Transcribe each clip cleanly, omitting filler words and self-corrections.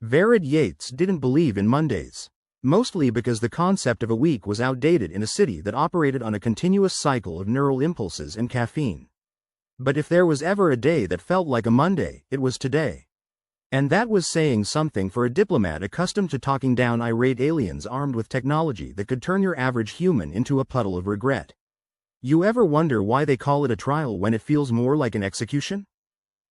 Vered Yates didn't believe in Mondays. Mostly because the concept of a week was outdated in a city that operated on a continuous cycle of neural impulses and caffeine. But if there was ever a day that felt like a Monday, it was today. And that was saying something for a diplomat accustomed to talking down irate aliens armed with technology that could turn your average human into a puddle of regret. You ever wonder why they call it a trial when it feels more like an execution?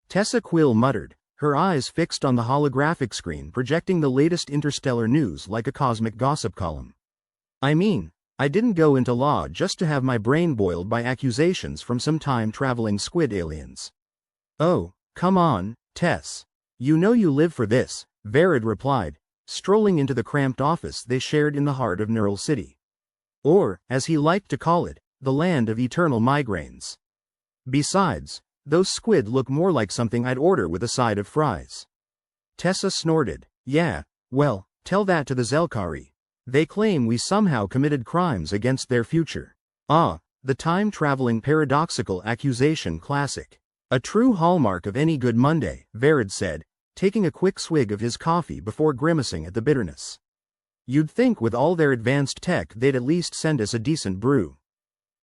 Tessa Quill muttered, her eyes fixed on the holographic screen projecting the latest interstellar news like a cosmic gossip column. I mean, I didn't go into law just to have my brain boiled by accusations from some time-traveling squid aliens. Oh, come on, Tess. You know you live for this, Vered replied, strolling into the cramped office they shared in the heart of Neural City. Or, as he liked to call it, the land of eternal migraines. Besides, those squid look more like something I'd order with a side of fries. Tessa snorted. Yeah, well, tell that to the Zelkari. They claim we somehow committed crimes against their future. Ah, the time-traveling paradoxical accusation classic. A true hallmark of any good Monday, Vered said, taking a quick swig of his coffee before grimacing at the bitterness. You'd think with all their advanced tech they'd at least send us a decent brew.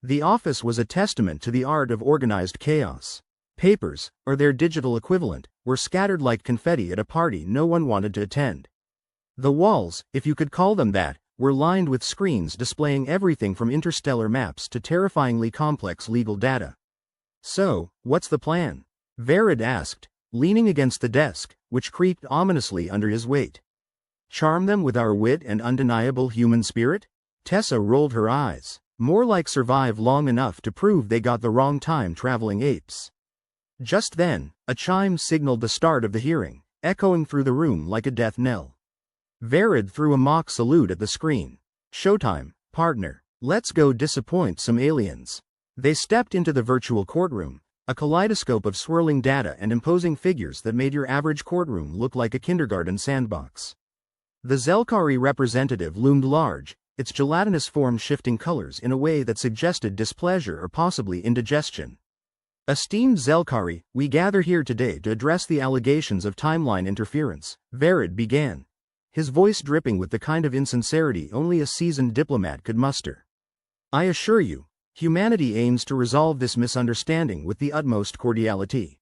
The office was a testament to the art of organized chaos. Papers, or their digital equivalent, were scattered like confetti at a party no one wanted to attend. The walls, if you could call them that, were lined with screens displaying everything from interstellar maps to terrifyingly complex legal data. So, what's the plan? Vered asked, leaning against the desk, which creaked ominously under his weight. Charm them with our wit and undeniable human spirit? Tessa rolled her eyes. More like survive long enough to prove they got the wrong time-traveling apes. Just then, a chime signaled the start of the hearing, echoing through the room like a death knell. Vered threw a mock salute at the screen. Showtime, partner. Let's go disappoint some aliens. They stepped into the virtual courtroom, a kaleidoscope of swirling data and imposing figures that made your average courtroom look like a kindergarten sandbox. The Zelkari representative loomed large, its gelatinous form shifting colors in a way that suggested displeasure or possibly indigestion. Esteemed Zelkari, we gather here today to address the allegations of timeline interference, Vered began, his voice dripping with the kind of insincerity only a seasoned diplomat could muster. I assure you, humanity aims to resolve this misunderstanding with the utmost cordiality.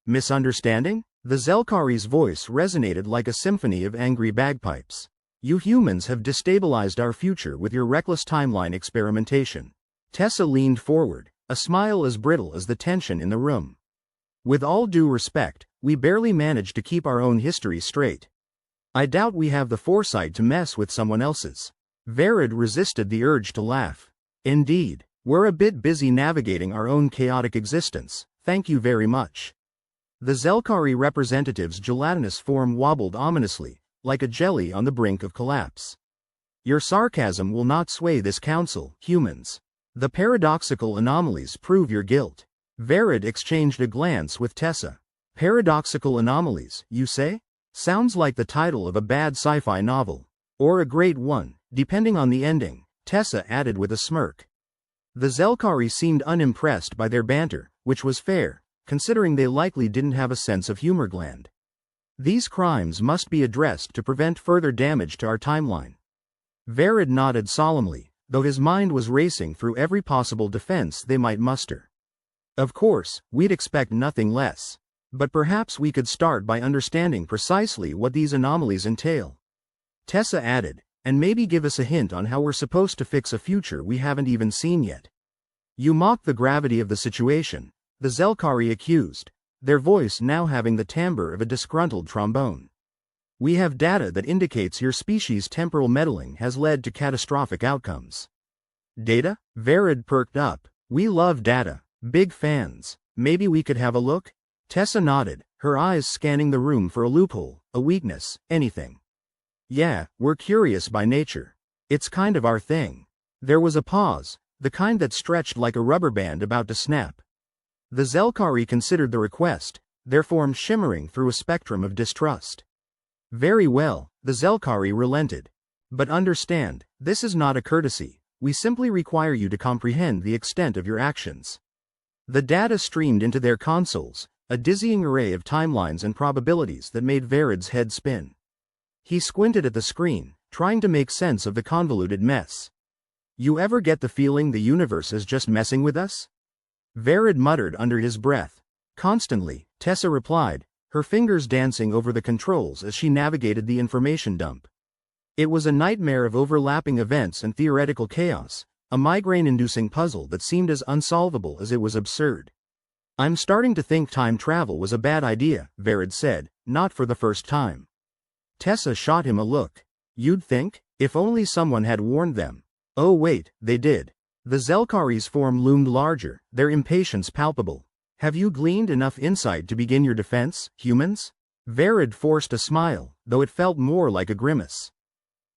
Misunderstanding? The Zelkari's voice resonated like a symphony of angry bagpipes. You humans have destabilized our future with your reckless timeline experimentation. Tessa leaned forward, a smile as brittle as the tension in the room. With all due respect, we barely managed to keep our own history straight. I doubt we have the foresight to mess with someone else's. Vered resisted the urge to laugh. Indeed, we're a bit busy navigating our own chaotic existence, thank you very much. The Zelkari representative's gelatinous form wobbled ominously, like a jelly on the brink of collapse. Your sarcasm will not sway this council, humans. The paradoxical anomalies prove your guilt. Vered exchanged a glance with Tessa. Paradoxical anomalies, you say? Sounds like the title of a bad sci-fi novel. Or a great one, depending on the ending, Tessa added with a smirk. The Zelkari seemed unimpressed by their banter, which was fair, considering they likely didn't have a sense of humor gland. These crimes must be addressed to prevent further damage to our timeline. Vered nodded solemnly, though his mind was racing through every possible defense they might muster. Of course, we'd expect nothing less. But perhaps we could start by understanding precisely what these anomalies entail. Tessa added, and maybe give us a hint on how we're supposed to fix a future we haven't even seen yet. You mock the gravity of the situation, the Zelkari accused, their voice now having the timbre of a disgruntled trombone. We have data that indicates your species' temporal meddling has led to catastrophic outcomes. Data? Vered perked up. We love data. Big fans. Maybe we could have a look? Tessa nodded, her eyes scanning the room for a loophole, a weakness, anything. Yeah, we're curious by nature. It's kind of our thing. There was a pause, the kind that stretched like a rubber band about to snap. The Zelkari considered the request, their form shimmering through a spectrum of distrust. Very well, the Zelkari relented. But understand, this is not a courtesy, we simply require you to comprehend the extent of your actions. The data streamed into their consoles, a dizzying array of timelines and probabilities that made Vered's head spin. He squinted at the screen, trying to make sense of the convoluted mess. You ever get the feeling the universe is just messing with us? Verid muttered under his breath. Constantly, Tessa replied, her fingers dancing over the controls as she navigated the information dump. It was a nightmare of overlapping events and theoretical chaos, a migraine-inducing puzzle that seemed as unsolvable as it was absurd. I'm starting to think time travel was a bad idea, Verid said, not for the first time. Tessa shot him a look. You'd think? If only someone had warned them. Oh wait, they did. The Zelkari's form loomed larger, their impatience palpable. Have you gleaned enough insight to begin your defense, humans? Verid forced a smile, though it felt more like a grimace.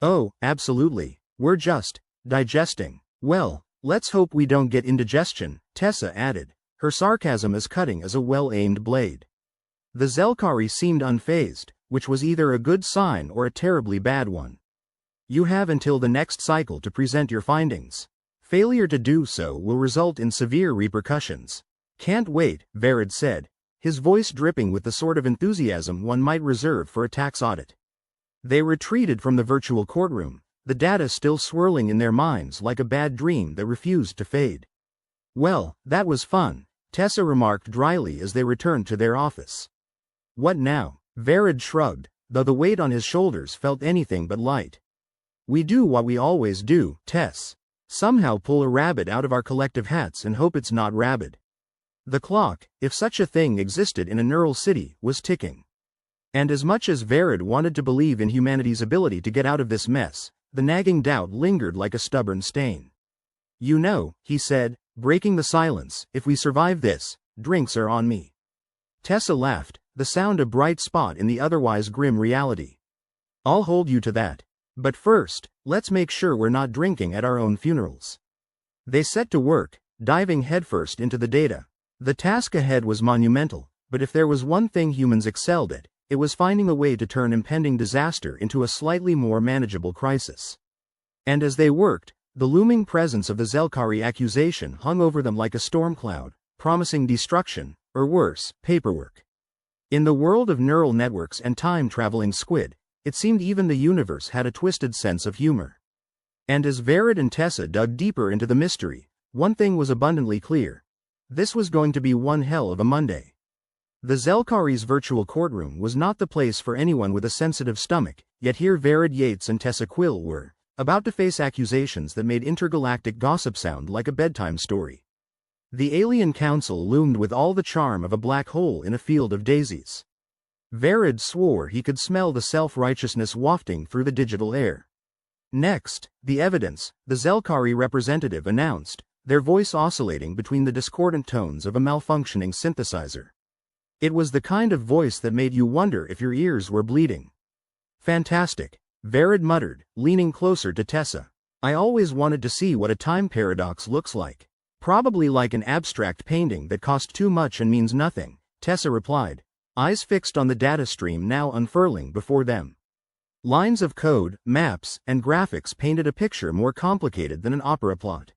Oh, absolutely. We're just digesting. Well, let's hope we don't get indigestion, Tessa added, her sarcasm as cutting as a well-aimed blade. The Zelkari seemed unfazed, which was either a good sign or a terribly bad one. You have until the next cycle to present your findings. Failure to do so will result in severe repercussions. Can't wait, Verid said, his voice dripping with the sort of enthusiasm one might reserve for a tax audit. They retreated from the virtual courtroom, the data still swirling in their minds like a bad dream that refused to fade. Well, that was fun, Tessa remarked dryly as they returned to their office. What now? Verid shrugged, though the weight on his shoulders felt anything but light. We do what we always do, Tess. Somehow pull a rabbit out of our collective hats and hope it's not rabid. The clock, if such a thing existed in a neural city, was ticking. And as much as Verid wanted to believe in humanity's ability to get out of this mess, the nagging doubt lingered like a stubborn stain. You know, he said, breaking the silence, if we survive this, drinks are on me. Tessa laughed, the sound a bright spot in the otherwise grim reality. I'll hold you to that. But first, let's make sure we're not drinking at our own funerals. They set to work, diving headfirst into the data. The task ahead was monumental, but if there was one thing humans excelled at, it was finding a way to turn impending disaster into a slightly more manageable crisis. And as they worked, the looming presence of the Zelkari accusation hung over them like a storm cloud, promising destruction, or worse, paperwork. In the world of neural networks and time-traveling squid, it seemed even the universe had a twisted sense of humor. And as Verid and Tessa dug deeper into the mystery, one thing was abundantly clear. This was going to be one hell of a Monday. The Zelkari's virtual courtroom was not the place for anyone with a sensitive stomach, yet here Verid Yates and Tessa Quill were, about to face accusations that made intergalactic gossip sound like a bedtime story. The alien council loomed with all the charm of a black hole in a field of daisies. Verid swore he could smell the self-righteousness wafting through the digital air. Next, the evidence, the Zelkari representative announced, their voice oscillating between the discordant tones of a malfunctioning synthesizer. It was the kind of voice that made you wonder if your ears were bleeding. Fantastic, Verid muttered, leaning closer to Tessa. I always wanted to see what a time paradox looks like. Probably like an abstract painting that cost too much and means nothing, Tessa replied, eyes fixed on the data stream now unfurling before them. Lines of code, maps, and graphics painted a picture more complicated than an opera plot.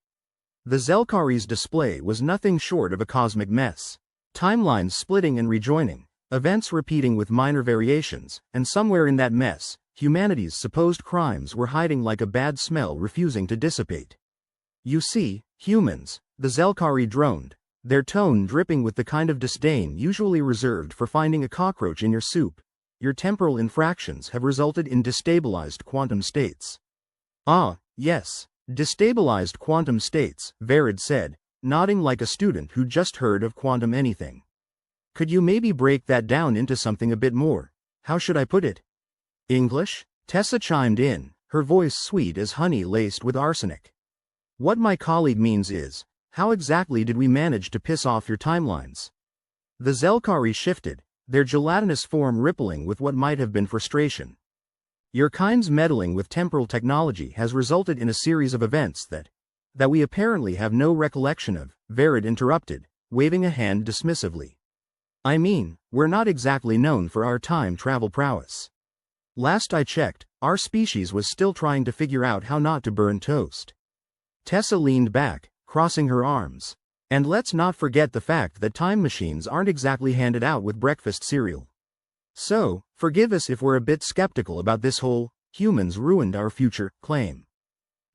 The Zelkari's display was nothing short of a cosmic mess. Timelines splitting and rejoining, events repeating with minor variations, and somewhere in that mess, humanity's supposed crimes were hiding like a bad smell refusing to dissipate. You see, humans, the Zelkari droned, their tone dripping with the kind of disdain usually reserved for finding a cockroach in your soup. Your temporal infractions have resulted in destabilized quantum states. Ah, yes, destabilized quantum states, Verid said, nodding like a student who just heard of quantum anything. Could you maybe break that down into something a bit more? How should I put it? English? Tessa chimed in, her voice sweet as honey laced with arsenic. What my colleague means is, how exactly did we manage to piss off your timelines? The Zelkari shifted, their gelatinous form rippling with what might have been frustration. Your kind's meddling with temporal technology has resulted in a series of events that we apparently have no recollection of, Verid interrupted, waving a hand dismissively. I mean, we're not exactly known for our time travel prowess. Last I checked, our species was still trying to figure out how not to burn toast. Tessa leaned back, crossing her arms. And let's not forget the fact that time machines aren't exactly handed out with breakfast cereal. So, forgive us if we're a bit skeptical about this whole, humans ruined our future, claim.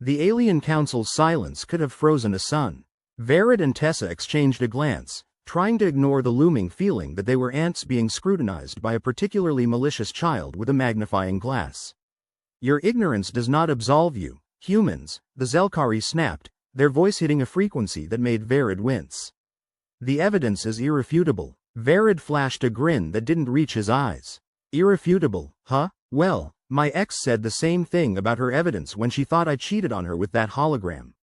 The alien council's silence could have frozen a sun. Verid and Tessa exchanged a glance, trying to ignore the looming feeling that they were ants being scrutinized by a particularly malicious child with a magnifying glass. Your ignorance does not absolve you, humans, the Zelkari snapped, their voice hitting a frequency that made Verid wince. The evidence is irrefutable. Verid flashed a grin that didn't reach his eyes. Irrefutable, huh? Well, my ex said the same thing about her evidence when she thought I cheated on her with that hologram.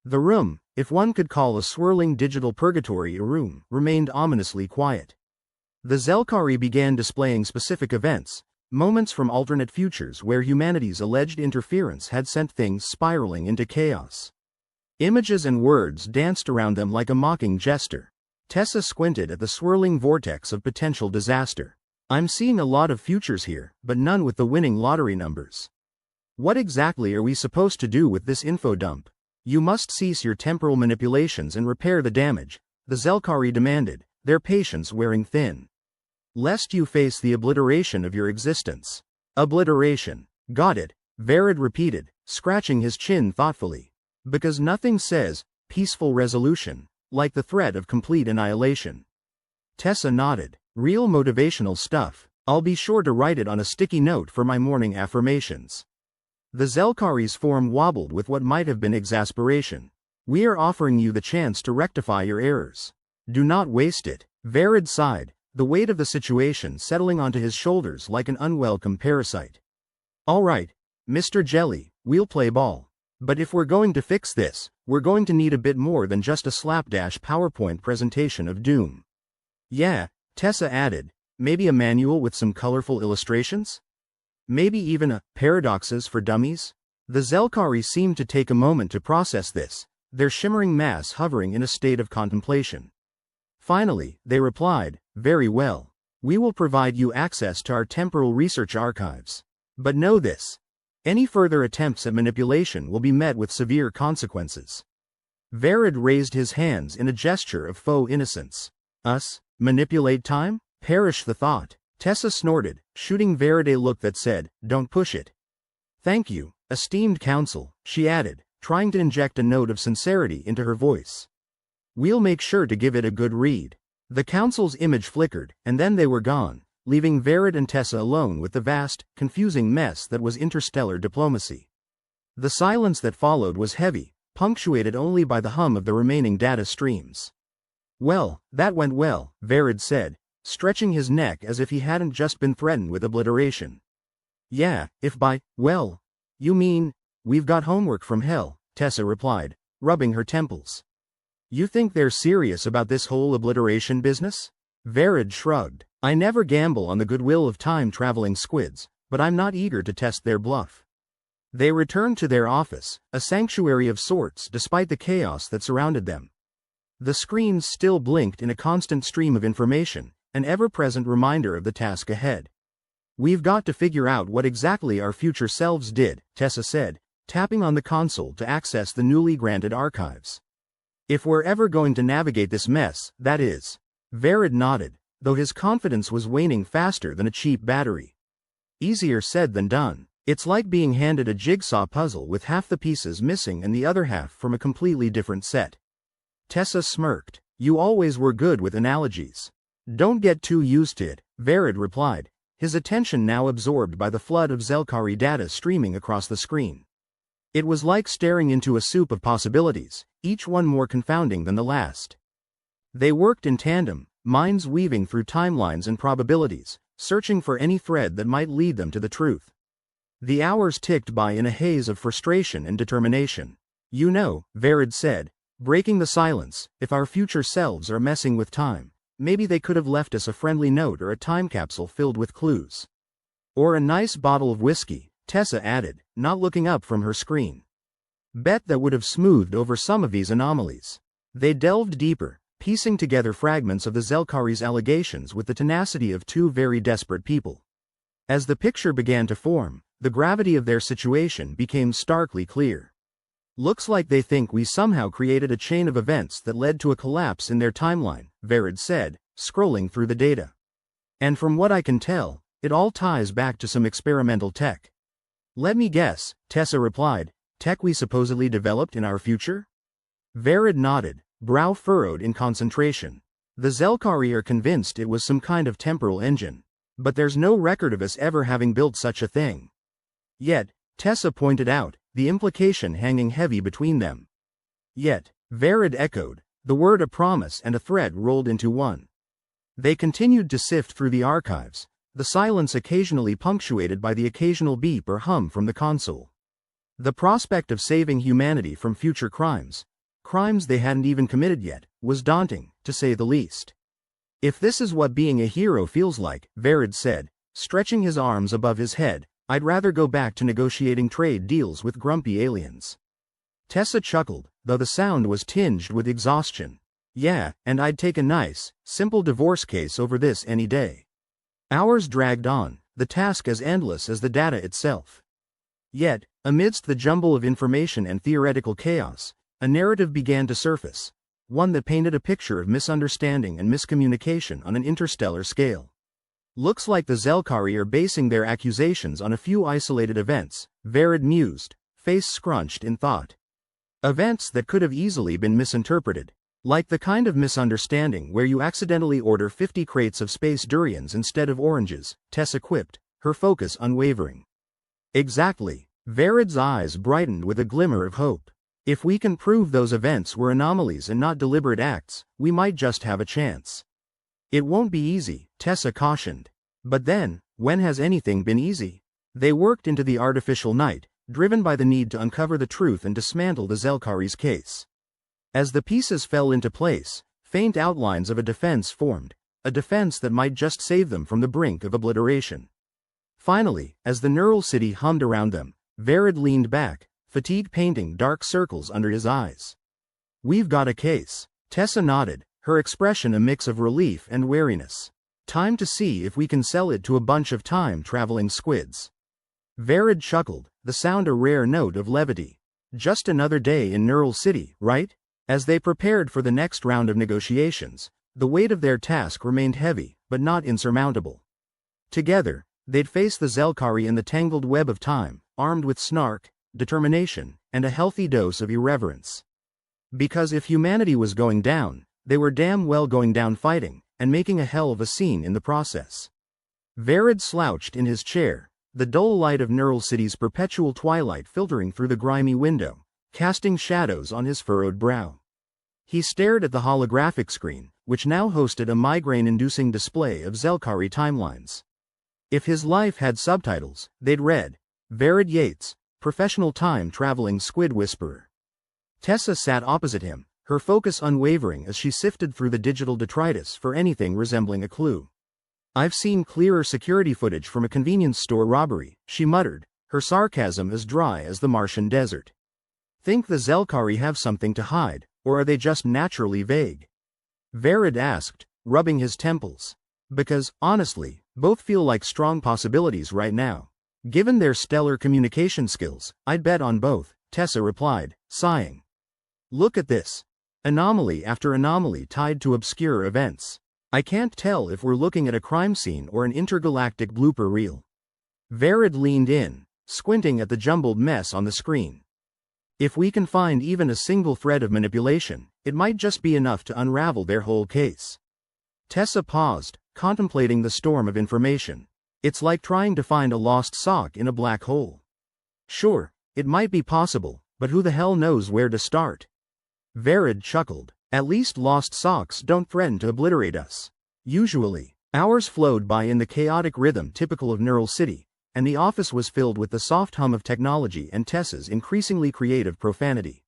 The room, if one could call a swirling digital purgatory a room, remained ominously quiet. The Zelkari began displaying specific events, moments from alternate futures where humanity's alleged interference had sent things spiraling into chaos. Images and words danced around them like a mocking jester. Tessa squinted at the swirling vortex of potential disaster. I'm seeing a lot of futures here, but none with the winning lottery numbers. What exactly are we supposed to do with this info dump? You must cease your temporal manipulations and repair the damage, the Zelkari demanded, their patience wearing thin. Lest you face the obliteration of your existence. Obliteration. Got it, Verid repeated, scratching his chin thoughtfully. Because nothing says, peaceful resolution, like the threat of complete annihilation. Tessa nodded. Real motivational stuff. I'll be sure to write it on a sticky note for my morning affirmations. The Zelkari's form wobbled with what might have been exasperation. We are offering you the chance to rectify your errors. Do not waste it. Verid sighed, the weight of the situation settling onto his shoulders like an unwelcome parasite. All right, Mr. Jelly, we'll play ball. But if we're going to fix this, we're going to need a bit more than just a slapdash PowerPoint presentation of doom. Yeah, Tessa added, maybe a manual with some colorful illustrations? Maybe even a paradoxes for dummies? The Zelkari seemed to take a moment to process this, their shimmering mass hovering in a state of contemplation. Finally, they replied, very well. We will provide you access to our temporal research archives. But know this. Any further attempts at manipulation will be met with severe consequences. Verid raised his hands in a gesture of faux innocence. Us? Manipulate time? Perish the thought. Tessa snorted, shooting Verid a look that said, don't push it. Thank you, esteemed counsel, she added, trying to inject a note of sincerity into her voice. We'll make sure to give it a good read. The council's image flickered, and then they were gone, leaving Verid and Tessa alone with the vast, confusing mess that was interstellar diplomacy. The silence that followed was heavy, punctuated only by the hum of the remaining data streams. Well, that went well, Verid said, stretching his neck as if he hadn't just been threatened with obliteration. Yeah, if by, well, you mean, we've got homework from hell, Tessa replied, rubbing her temples. You think they're serious about this whole obliteration business? Verid shrugged. I never gamble on the goodwill of time-traveling squids, but I'm not eager to test their bluff. They returned to their office, a sanctuary of sorts despite the chaos that surrounded them. The screens still blinked in a constant stream of information, an ever-present reminder of the task ahead. We've got to figure out what exactly our future selves did, Tessa said, tapping on the console to access the newly granted archives. If we're ever going to navigate this mess, that is. Verid nodded, though his confidence was waning faster than a cheap battery. Easier said than done. It's like being handed a jigsaw puzzle with half the pieces missing and the other half from a completely different set. Tessa smirked. You always were good with analogies. Don't get too used to it, Verid replied, his attention now absorbed by the flood of Zelkari data streaming across the screen. It was like staring into a soup of possibilities, each one more confounding than the last. They worked in tandem, minds weaving through timelines and probabilities, searching for any thread that might lead them to the truth. The hours ticked by in a haze of frustration and determination. You know, Verid said, breaking the silence, if our future selves are messing with time, maybe they could have left us a friendly note or a time capsule filled with clues. Or a nice bottle of whiskey, Tessa added, not looking up from her screen. Bet that would have smoothed over some of these anomalies. They delved deeper, piecing together fragments of the Zelkari's allegations with the tenacity of two very desperate people. As the picture began to form, the gravity of their situation became starkly clear. Looks like they think we somehow created a chain of events that led to a collapse in their timeline, Verid said, scrolling through the data. And from what I can tell, it all ties back to some experimental tech. Let me guess, Tessa replied, tech we supposedly developed in our future? Verid nodded, brow furrowed in concentration. The Zelkari are convinced it was some kind of temporal engine. But there's no record of us ever having built such a thing. Yet, Tessa pointed out, the implication hanging heavy between them. Yet, Verid echoed, the word a promise and a threat rolled into one. They continued to sift through the archives, the silence occasionally punctuated by the occasional beep or hum from the console. The prospect of saving humanity from future crimes they hadn't even committed yet, was daunting, to say the least. If this is what being a hero feels like, Verid said, stretching his arms above his head, I'd rather go back to negotiating trade deals with grumpy aliens. Tessa chuckled, though the sound was tinged with exhaustion. Yeah, and I'd take a nice, simple divorce case over this any day. Hours dragged on, the task as endless as the data itself. Yet, amidst the jumble of information and theoretical chaos, a narrative began to surface, one that painted a picture of misunderstanding and miscommunication on an interstellar scale. Looks like the Zelkari are basing their accusations on a few isolated events, Verid mused, face scrunched in thought. Events that could have easily been misinterpreted. Like the kind of misunderstanding where you accidentally order 50 crates of space durians instead of oranges, Tessa quipped, her focus unwavering. Exactly. Verid's eyes brightened with a glimmer of hope. If we can prove those events were anomalies and not deliberate acts, we might just have a chance. It won't be easy, Tessa cautioned. But then, when has anything been easy? They worked into the artificial night, driven by the need to uncover the truth and dismantle the Zelkari's case. As the pieces fell into place, faint outlines of a defense formed, a defense that might just save them from the brink of obliteration. Finally, as the neural city hummed around them, Verid leaned back, fatigue painting dark circles under his eyes. We've got a case. Tessa nodded, her expression a mix of relief and wariness. Time to see if we can sell it to a bunch of time-traveling squids. Verid chuckled, the sound a rare note of levity. Just another day in Neural City, right? As they prepared for the next round of negotiations, the weight of their task remained heavy, but not insurmountable. Together, they'd face the Zelkari in the tangled web of time, armed with snark, determination, and a healthy dose of irreverence. Because if humanity was going down, they were damn well going down fighting, and making a hell of a scene in the process. Verid slouched in his chair, the dull light of Neural City's perpetual twilight filtering through the grimy window, casting shadows on his furrowed brow. He stared at the holographic screen, which now hosted a migraine-inducing display of Zelkari timelines. If his life had subtitles, they'd read, Verid Yates, professional time-traveling squid whisperer. Tessa sat opposite him, her focus unwavering as she sifted through the digital detritus for anything resembling a clue. I've seen clearer security footage from a convenience store robbery, she muttered, her sarcasm as dry as the Martian desert. Think the Zelkari have something to hide, or are they just naturally vague? Verid asked, rubbing his temples. Because, honestly, both feel like strong possibilities right now. Given their stellar communication skills, I'd bet on both, Tessa replied, sighing. Look at this. Anomaly after anomaly tied to obscure events. I can't tell if we're looking at a crime scene or an intergalactic blooper reel. Verid leaned in, squinting at the jumbled mess on the screen. If we can find even a single thread of manipulation, it might just be enough to unravel their whole case. Tessa paused, contemplating the storm of information. It's like trying to find a lost sock in a black hole. Sure, it might be possible, but who the hell knows where to start? Verid chuckled. At least lost socks don't threaten to obliterate us. Usually, hours flowed by in the chaotic rhythm typical of Neural City, and the office was filled with the soft hum of technology and Tessa's increasingly creative profanity.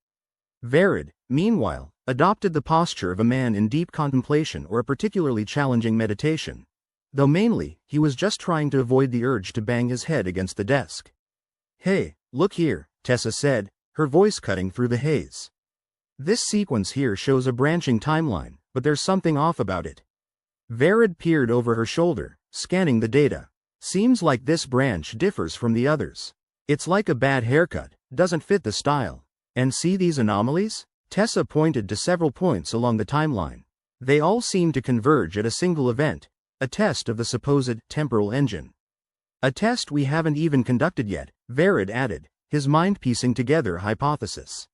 Verid, meanwhile, adopted the posture of a man in deep contemplation or a particularly challenging meditation. Though mainly, he was just trying to avoid the urge to bang his head against the desk. Hey, look here, Tessa said, her voice cutting through the haze. This sequence here shows a branching timeline, but there's something off about it. Verid peered over her shoulder, scanning the data. Seems like this branch differs from the others. It's like a bad haircut, doesn't fit the style. And see these anomalies? Tessa pointed to several points along the timeline. They all seem to converge at a single event, a test of the supposed temporal engine. A test we haven't even conducted yet, Verid added, his mind piecing together a hypothesis.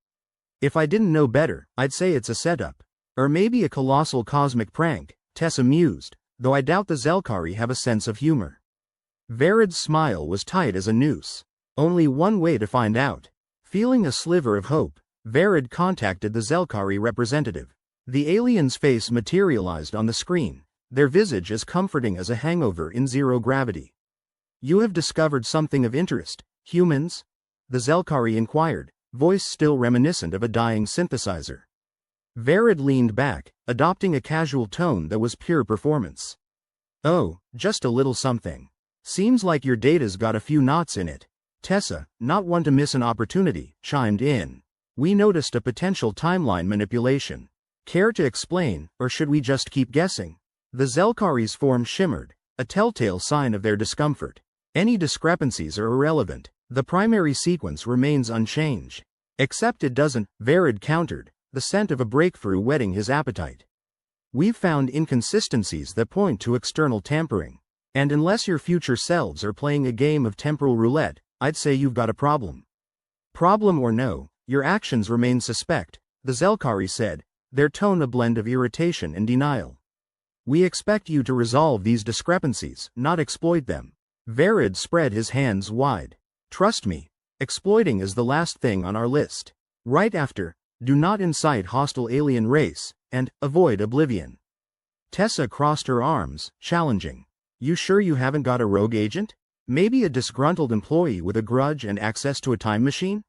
If I didn't know better, I'd say it's a setup. Or maybe a colossal cosmic prank, Tessa mused, though I doubt the Zelkari have a sense of humor. Verid's smile was tight as a noose. Only one way to find out. Feeling a sliver of hope, Verid contacted the Zelkari representative. The alien's face materialized on the screen, their visage as comforting as a hangover in zero gravity. You have discovered something of interest, humans? The Zelkari inquired, voice still reminiscent of a dying synthesizer. Verid leaned back, adopting a casual tone that was pure performance. Oh, just a little something. Seems like your data's got a few knots in it. Tessa, not one to miss an opportunity, chimed in. We noticed a potential timeline manipulation. Care to explain, or should we just keep guessing? The Zelkari's form shimmered, a telltale sign of their discomfort. Any discrepancies are irrelevant. The primary sequence remains unchanged. Except it doesn't, Verid countered, the scent of a breakthrough whetting his appetite. We've found inconsistencies that point to external tampering. And unless your future selves are playing a game of temporal roulette, I'd say you've got a problem. Problem or no, your actions remain suspect, the Zelkari said, their tone a blend of irritation and denial. We expect you to resolve these discrepancies, not exploit them. Verid spread his hands wide. Trust me, exploiting is the last thing on our list. Right after, do not incite hostile alien race, and avoid oblivion. Tessa crossed her arms, challenging. You sure you haven't got a rogue agent? Maybe a disgruntled employee with a grudge and access to a time machine?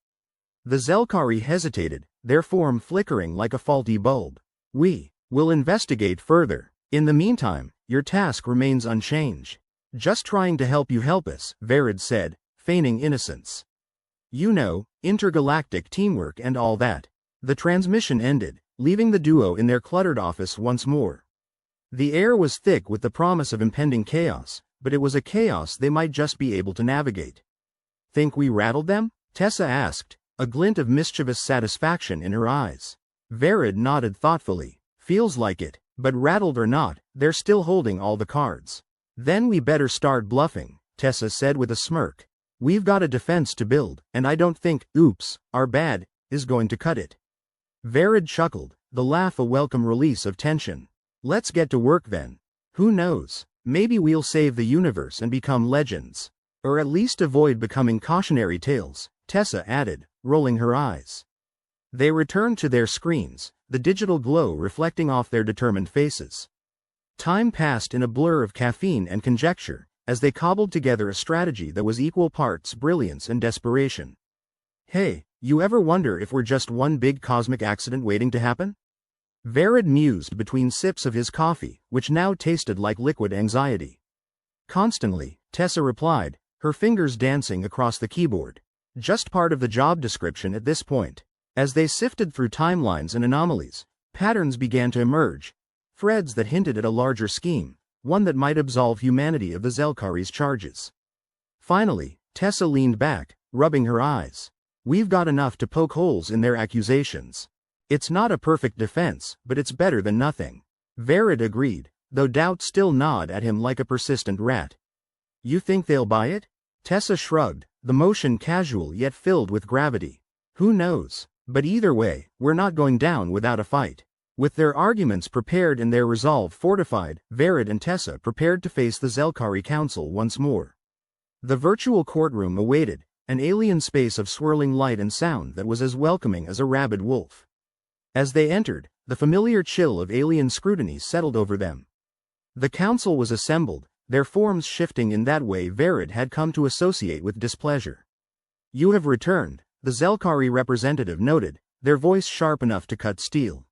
The Zelkari hesitated, their form flickering like a faulty bulb. We will investigate further. In the meantime, your task remains unchanged. Just trying to help you help us, Verid said, feigning innocence. You know, intergalactic teamwork and all that. The transmission ended, leaving the duo in their cluttered office once more. The air was thick with the promise of impending chaos, but it was a chaos they might just be able to navigate. Think we rattled them? Tessa asked, a glint of mischievous satisfaction in her eyes. Verid nodded thoughtfully. Feels like it, but rattled or not, they're still holding all the cards. Then we better start bluffing, Tessa said with a smirk. We've got a defense to build, and I don't think, oops, our bad, is going to cut it. Verid chuckled, the laugh a welcome release of tension. Let's get to work then. Who knows, maybe we'll save the universe and become legends. Or at least avoid becoming cautionary tales, Tessa added, rolling her eyes. They returned to their screens, the digital glow reflecting off their determined faces. Time passed in a blur of caffeine and conjecture, as they cobbled together a strategy that was equal parts brilliance and desperation. Hey, you ever wonder if we're just one big cosmic accident waiting to happen? Verid mused between sips of his coffee, which now tasted like liquid anxiety. Constantly, Tessa replied, her fingers dancing across the keyboard. Just part of the job description at this point. As they sifted through timelines and anomalies, patterns began to emerge, threads that hinted at a larger scheme, one that might absolve humanity of the Zelkari's charges. Finally, Tessa leaned back, rubbing her eyes. We've got enough to poke holes in their accusations. It's not a perfect defense, but it's better than nothing. Verid agreed, though doubt still gnawed at him like a persistent rat. You think they'll buy it? Tessa shrugged, the motion casual yet filled with gravity. Who knows? But either way, we're not going down without a fight. With their arguments prepared and their resolve fortified, Verid and Tessa prepared to face the Zelkari Council once more. The virtual courtroom awaited, an alien space of swirling light and sound that was as welcoming as a rabid wolf. As they entered, the familiar chill of alien scrutiny settled over them. The council was assembled, their forms shifting in that way Verid had come to associate with displeasure. You have returned, the Zelkari representative noted, their voice sharp enough to cut steel.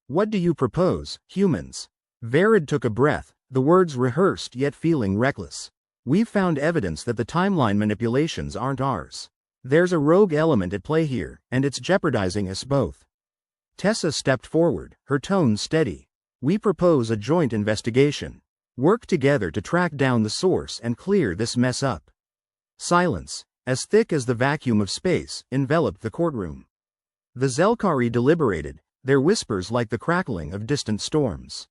What do you propose, humans? Verid took a breath, the words rehearsed yet feeling reckless. We've found evidence that the timeline manipulations aren't ours. There's a rogue element at play here, and it's jeopardizing us both. Tessa stepped forward, her tone steady. We propose a joint investigation. Work together to track down the source and clear this mess up. Silence, as thick as the vacuum of space, enveloped the courtroom. The Zelkari deliberated, their whispers like the crackling of distant storms.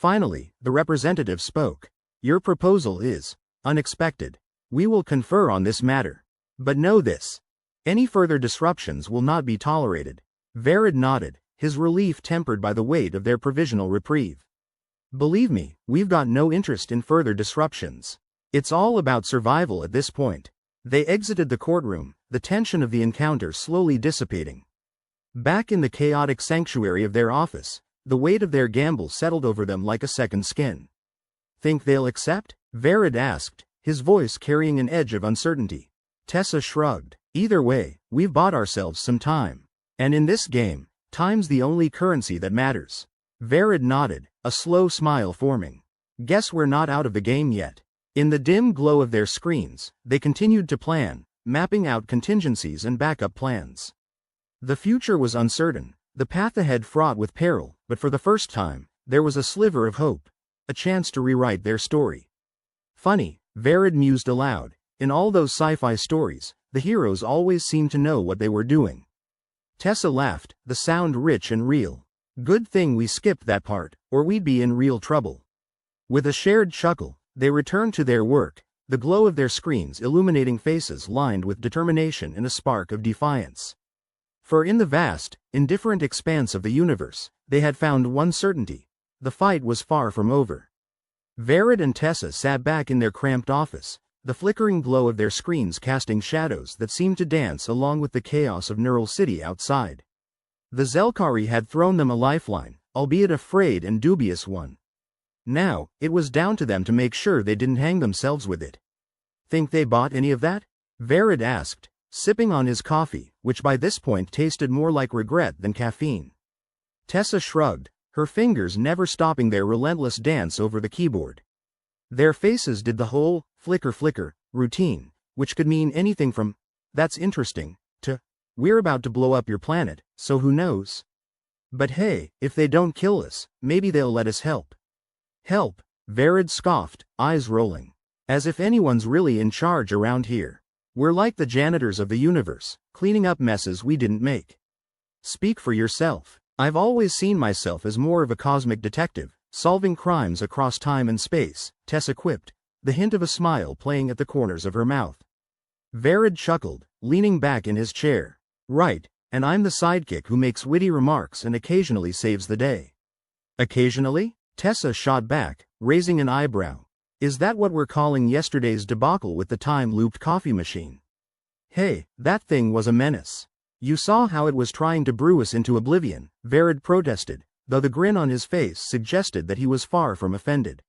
Finally, the representative spoke. Your proposal is unexpected. We will confer on this matter. But know this. Any further disruptions will not be tolerated. Verid nodded, his relief tempered by the weight of their provisional reprieve. Believe me, we've got no interest in further disruptions. It's all about survival at this point. They exited the courtroom, the tension of the encounter slowly dissipating. Back in the chaotic sanctuary of their office, the weight of their gamble settled over them like a second skin. Think they'll accept? Verid asked, his voice carrying an edge of uncertainty. Tessa shrugged. Either way, we've bought ourselves some time. And in this game, time's the only currency that matters. Verid nodded, a slow smile forming. Guess we're not out of the game yet. In the dim glow of their screens, they continued to plan, mapping out contingencies and backup plans. The future was uncertain, the path ahead fraught with peril, but for the first time, there was a sliver of hope, a chance to rewrite their story. Funny, Verid mused aloud, in all those sci-fi stories, the heroes always seemed to know what they were doing. Tessa laughed, the sound rich and real. Good thing we skipped that part, or we'd be in real trouble. With a shared chuckle, they returned to their work, the glow of their screens illuminating faces lined with determination and a spark of defiance. For in the vast, indifferent expanse of the universe, they had found one certainty. The fight was far from over. Verid and Tessa sat back in their cramped office, the flickering glow of their screens casting shadows that seemed to dance along with the chaos of Neural City outside. The Zelkari had thrown them a lifeline, albeit a frayed and dubious one. Now, it was down to them to make sure they didn't hang themselves with it. Think they bought any of that? Verid asked, sipping on his coffee, which by this point tasted more like regret than caffeine. Tessa shrugged, her fingers never stopping their relentless dance over the keyboard. Their faces did the whole flicker routine, which could mean anything from, that's interesting, to, we're about to blow up your planet, so who knows? But hey, if they don't kill us, maybe they'll let us help. Help, Verid scoffed, eyes rolling. As if anyone's really in charge around here. We're like the janitors of the universe, cleaning up messes we didn't make. Speak for yourself. I've always seen myself as more of a cosmic detective, solving crimes across time and space, Tessa quipped, the hint of a smile playing at the corners of her mouth. Verid chuckled, leaning back in his chair. Right, and I'm the sidekick who makes witty remarks and occasionally saves the day. Occasionally? Tessa shot back, raising an eyebrow. Is that what we're calling yesterday's debacle with the time-looped coffee machine? Hey, that thing was a menace. You saw how it was trying to brew us into oblivion, Verid protested, though the grin on his face suggested that he was far from offended.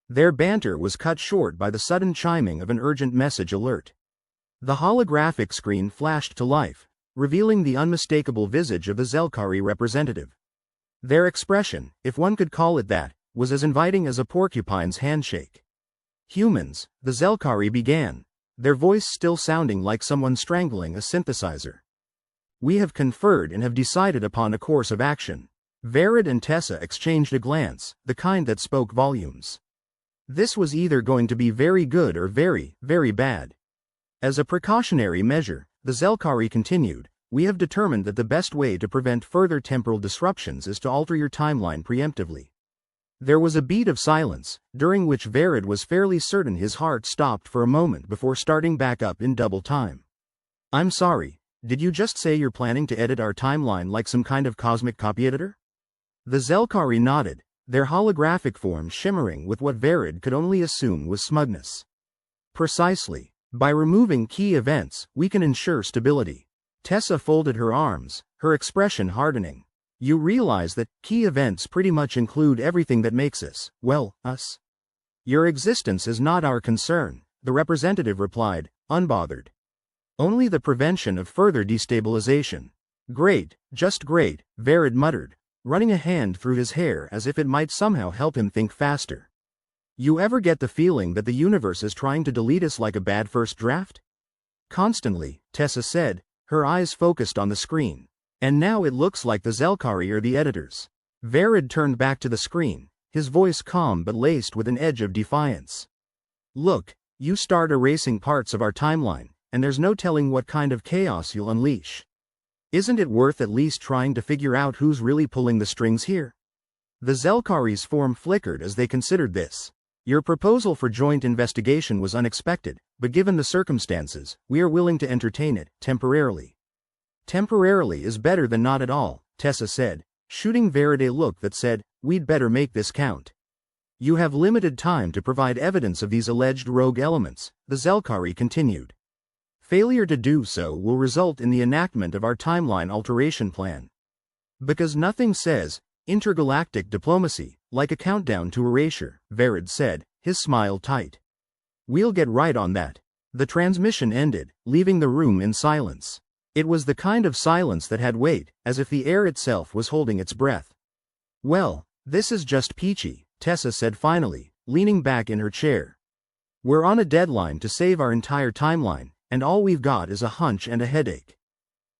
Their banter was cut short by the sudden chiming of an urgent message alert. The holographic screen flashed to life, revealing the unmistakable visage of the Zelkari representative. Their expression, if one could call it that, was as inviting as a porcupine's handshake. Humans, the Zelkari began, their voice still sounding like someone strangling a synthesizer. We have conferred and have decided upon a course of action. Verid and Tessa exchanged a glance, the kind that spoke volumes. This was either going to be very good or very, very bad. As a precautionary measure, the Zelkari continued, we have determined that the best way to prevent further temporal disruptions is to alter your timeline preemptively. There was a beat of silence, during which Verid was fairly certain his heart stopped for a moment before starting back up in double time. I'm sorry, did you just say you're planning to edit our timeline like some kind of cosmic copy editor? The Zelkari nodded, their holographic form shimmering with what Verid could only assume was smugness. Precisely. By removing key events, we can ensure stability. Tessa folded her arms, her expression hardening. You realize that key events pretty much include everything that makes us, well, us. Your existence is not our concern, the representative replied, unbothered. Only the prevention of further destabilization. Great, just great, Verid muttered, running a hand through his hair as if it might somehow help him think faster. You ever get the feeling that the universe is trying to delete us like a bad first draft? Constantly, Tessa said, her eyes focused on the screen. And now it looks like the Zelkari are the editors. Verid turned back to the screen, his voice calm but laced with an edge of defiance. Look, you start erasing parts of our timeline, and there's no telling what kind of chaos you'll unleash. Isn't it worth at least trying to figure out who's really pulling the strings here? The Zelkari's form flickered as they considered this. Your proposal for joint investigation was unexpected, but given the circumstances, we are willing to entertain it, temporarily. Temporarily is better than not at all, Tessa said, shooting Verid a look that said, we'd better make this count. You have limited time to provide evidence of these alleged rogue elements, the Zelkari continued. Failure to do so will result in the enactment of our timeline alteration plan. Because nothing says intergalactic diplomacy like a countdown to erasure, Verid said, his smile tight. We'll get right on that. The transmission ended, leaving the room in silence. It was the kind of silence that had weight, as if the air itself was holding its breath. Well, this is just peachy, Tessa said finally, leaning back in her chair. We're on a deadline to save our entire timeline, and all we've got is a hunch and a headache.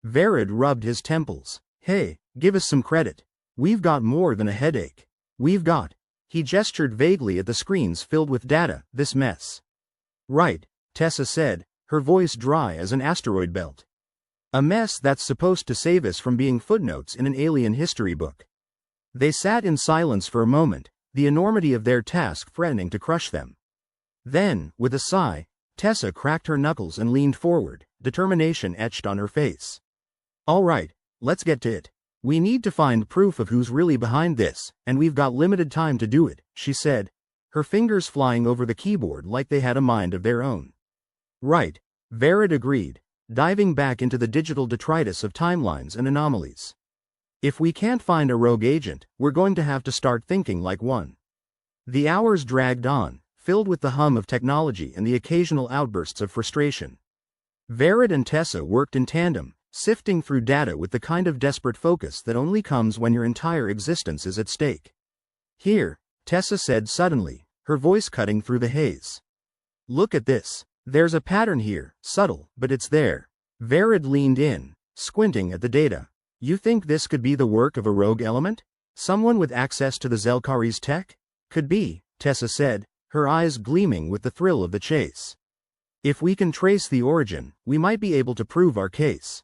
Verid rubbed his temples. Hey, give us some credit. We've got more than a headache. We've got. He gestured vaguely at the screens filled with data, this mess. Right, Tessa said, her voice dry as an asteroid belt. A mess that's supposed to save us from being footnotes in an alien history book. They sat in silence for a moment, the enormity of their task threatening to crush them. Then, with a sigh, Tessa cracked her knuckles and leaned forward, determination etched on her face. All right, let's get to it. We need to find proof of who's really behind this, and we've got limited time to do it, she said, her fingers flying over the keyboard like they had a mind of their own. Right, Verid agreed, diving back into the digital detritus of timelines and anomalies. If we can't find a rogue agent, we're going to have to start thinking like one. The hours dragged on, filled with the hum of technology and the occasional outbursts of frustration. Verid and Tessa worked in tandem, sifting through data with the kind of desperate focus that only comes when your entire existence is at stake. Here, Tessa said suddenly, her voice cutting through the haze. Look at this. There's a pattern here, subtle, but it's there. Verid leaned in, squinting at the data. You think this could be the work of a rogue element? Someone with access to the Zelkari's tech? Could be, Tessa said, her eyes gleaming with the thrill of the chase. If we can trace the origin, we might be able to prove our case.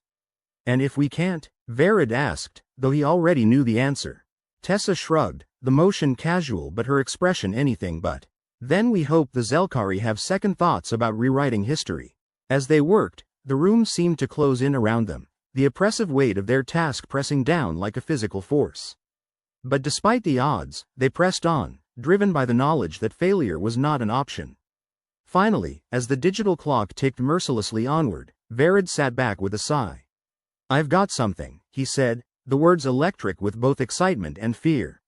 And if we can't? Verid asked, though he already knew the answer. Tessa shrugged, the motion casual but her expression anything but. Then we hope the Zelkari have second thoughts about rewriting history. As they worked, the room seemed to close in around them, the oppressive weight of their task pressing down like a physical force. But despite the odds, they pressed on, driven by the knowledge that failure was not an option. Finally, as the digital clock ticked mercilessly onward, Verid sat back with a sigh. I've got something, he said, the words electric with both excitement and fear.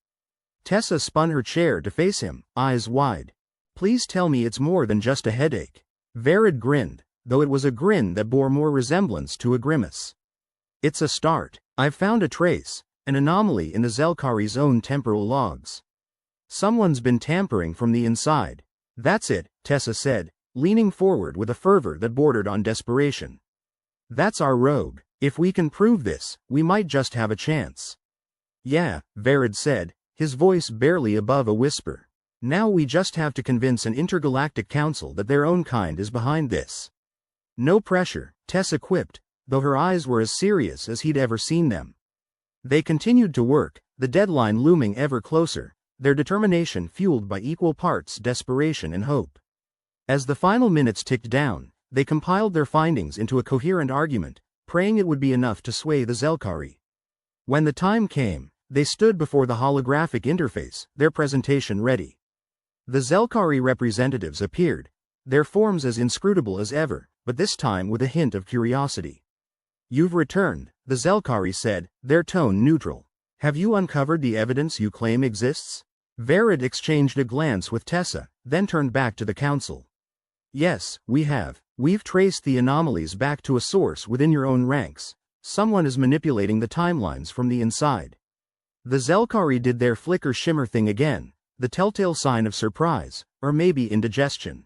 Tessa spun her chair to face him, eyes wide. Please tell me it's more than just a headache. Verid grinned, though it was a grin that bore more resemblance to a grimace. It's a start. I've found a trace, an anomaly in the Zelkari's own temporal logs. Someone's been tampering from the inside. That's it, Tessa said, leaning forward with a fervor that bordered on desperation. That's our rogue. If we can prove this, we might just have a chance. Yeah, Verid said, his voice barely above a whisper. Now we just have to convince an intergalactic council that their own kind is behind this. No pressure, Tessa quipped, though her eyes were as serious as he'd ever seen them. They continued to work, the deadline looming ever closer, their determination fueled by equal parts desperation and hope. As the final minutes ticked down, they compiled their findings into a coherent argument, praying it would be enough to sway the Zelkari. When the time came, they stood before the holographic interface, their presentation ready. The Zelkari representatives appeared, their forms as inscrutable as ever, but this time with a hint of curiosity. You've returned, the Zelkari said, their tone neutral. Have you uncovered the evidence you claim exists? Verid exchanged a glance with Tessa, then turned back to the council. Yes, we have. We've traced the anomalies back to a source within your own ranks. Someone is manipulating the timelines from the inside. The Zelkari did their flicker shimmer thing again, the telltale sign of surprise, or maybe indigestion.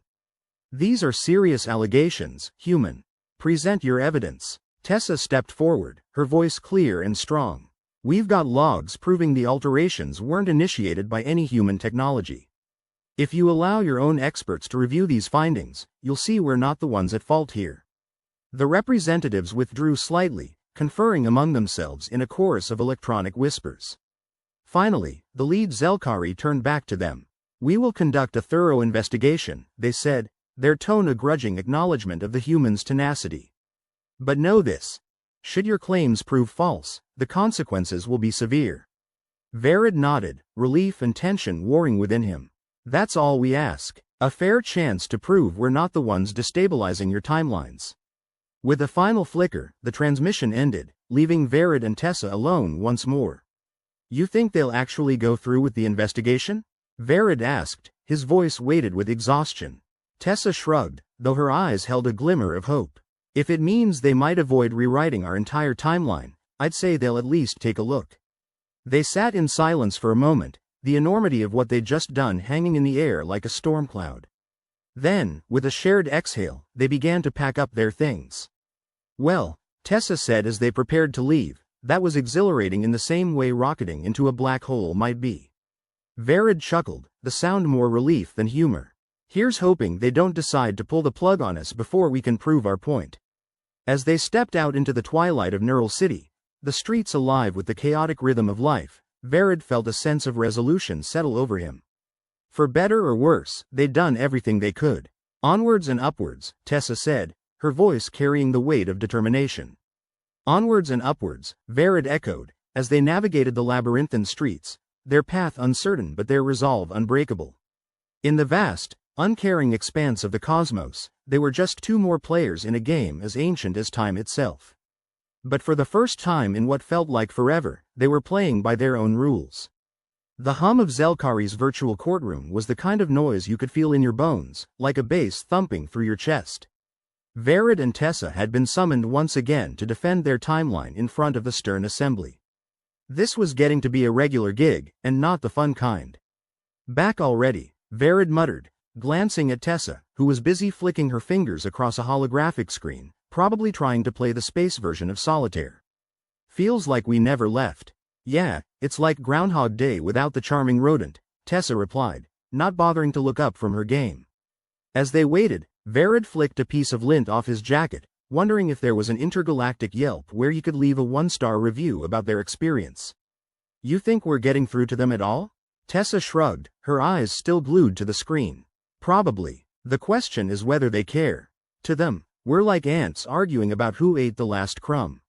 These are serious allegations, human. Present your evidence. Tessa stepped forward, her voice clear and strong. We've got logs proving the alterations weren't initiated by any human technology. If you allow your own experts to review these findings, you'll see we're not the ones at fault here. The representatives withdrew slightly, conferring among themselves in a chorus of electronic whispers. Finally, the lead Zelkari turned back to them. "We will conduct a thorough investigation," they said, their tone a grudging acknowledgement of the humans' tenacity. "But know this. Should your claims prove false, the consequences will be severe." Verid nodded, relief and tension warring within him. "That's all we ask. A fair chance to prove we're not the ones destabilizing your timelines." With a final flicker, the transmission ended, leaving Verid and Tessa alone once more. "You think they'll actually go through with the investigation?" Verid asked, his voice weighted with exhaustion. Tessa shrugged, though her eyes held a glimmer of hope. "If it means they might avoid rewriting our entire timeline, I'd say they'll at least take a look." They sat in silence for a moment, the enormity of what they'd just done hanging in the air like a storm cloud. Then, with a shared exhale, they began to pack up their things. "Well," Tessa said as they prepared to leave, "that was exhilarating in the same way rocketing into a black hole might be." Verid chuckled, the sound more relief than humor. "Here's hoping they don't decide to pull the plug on us before we can prove our point." As they stepped out into the twilight of Neural City, the streets alive with the chaotic rhythm of life, Verid felt a sense of resolution settle over him. For better or worse, they'd done everything they could. "Onwards and upwards," Tessa said, her voice carrying the weight of determination. "Onwards and upwards," Verid echoed, as they navigated the labyrinthine streets, their path uncertain but their resolve unbreakable. In the vast, uncaring expanse of the cosmos, they were just two more players in a game as ancient as time itself. But for the first time in what felt like forever, they were playing by their own rules. The hum of Zelkari's virtual courtroom was the kind of noise you could feel in your bones, like a bass thumping through your chest. Verid and Tessa had been summoned once again to defend their timeline in front of the stern assembly. This was getting to be a regular gig, and not the fun kind. "Back already," Verid muttered, glancing at Tessa, who was busy flicking her fingers across a holographic screen, probably trying to play the space version of solitaire. "Feels like we never left." "Yeah, it's like Groundhog Day without the charming rodent," Tessa replied, not bothering to look up from her game. As they waited, Verid flicked a piece of lint off his jacket, wondering if there was an intergalactic Yelp where he could leave a one-star review about their experience. "You think we're getting through to them at all?" Tessa shrugged, her eyes still glued to the screen. "Probably. The question is whether they care. To them, we're like ants arguing about who ate the last crumb."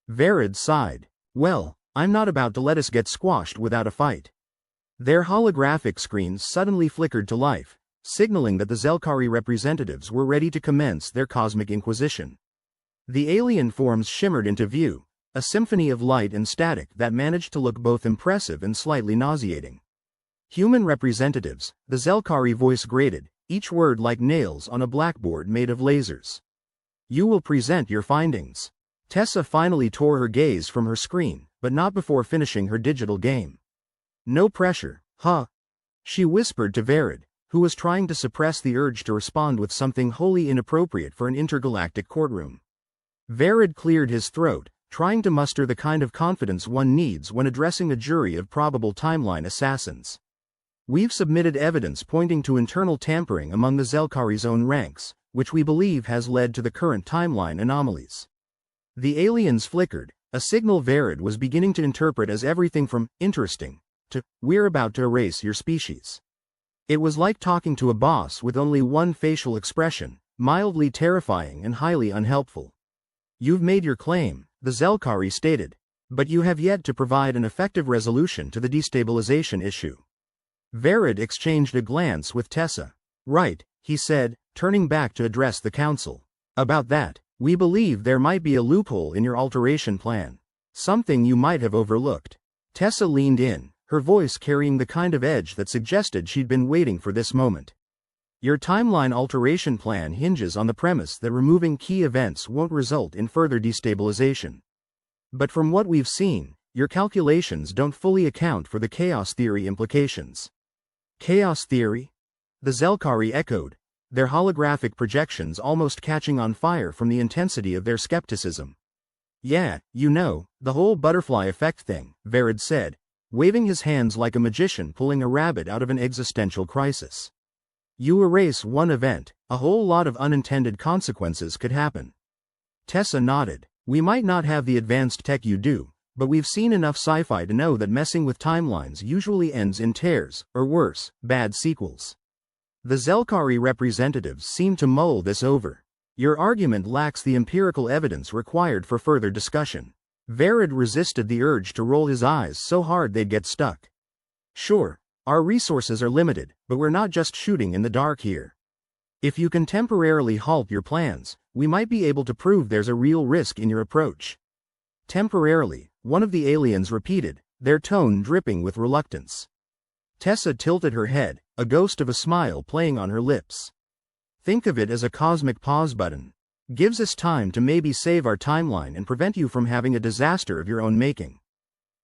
Verid sighed. "Well, I'm not about to let us get squashed without a fight." Their holographic screens suddenly flickered to life, signaling that the Zelkari representatives were ready to commence their cosmic inquisition. The alien forms shimmered into view, a symphony of light and static that managed to look both impressive and slightly nauseating. "Human representatives," the Zelkari voice grated, each word like nails on a blackboard made of lasers. "You will present your findings." Tessa finally tore her gaze from her screen, but not before finishing her digital game. "No pressure, huh?" she whispered to Verid, who was trying to suppress the urge to respond with something wholly inappropriate for an intergalactic courtroom. Verid cleared his throat, trying to muster the kind of confidence one needs when addressing a jury of probable timeline assassins. "We've submitted evidence pointing to internal tampering among the Zelkari's own ranks, which we believe has led to the current timeline anomalies." The aliens flickered, a signal Verid was beginning to interpret as everything from "interesting" to "we're about to erase your species." It was like talking to a boss with only one facial expression, mildly terrifying and highly unhelpful. "You've made your claim," the Zelkari stated, "but you have yet to provide an effective resolution to the destabilization issue." Verid exchanged a glance with Tessa. "Right," he said, turning back to address the council. "About that, we believe there might be a loophole in your alteration plan. Something you might have overlooked." Tessa leaned in, her voice carrying the kind of edge that suggested she'd been waiting for this moment. "Your timeline alteration plan hinges on the premise that removing key events won't result in further destabilization. But from what we've seen, your calculations don't fully account for the chaos theory implications." "Chaos theory?" the Zelkari echoed, their holographic projections almost catching on fire from the intensity of their skepticism. "Yeah, you know, the whole butterfly effect thing," Verid said, waving his hands like a magician pulling a rabbit out of an existential crisis. "You erase one event, a whole lot of unintended consequences could happen." Tessa nodded. "We might not have the advanced tech you do, but we've seen enough sci-fi to know that messing with timelines usually ends in tears, or worse, bad sequels. The Zelkari representatives seem to mull this over. Your argument lacks the empirical evidence required for further discussion. Verid resisted the urge to roll his eyes so hard they'd get stuck. Sure, our resources are limited, but we're not just shooting in the dark here. If you can temporarily halt your plans, we might be able to prove there's a real risk in your approach. Temporarily, one of the aliens repeated, their tone dripping with reluctance. Tessa tilted her head, a ghost of a smile playing on her lips. Think of it as a cosmic pause button. Gives us time to maybe save our timeline and prevent you from having a disaster of your own making.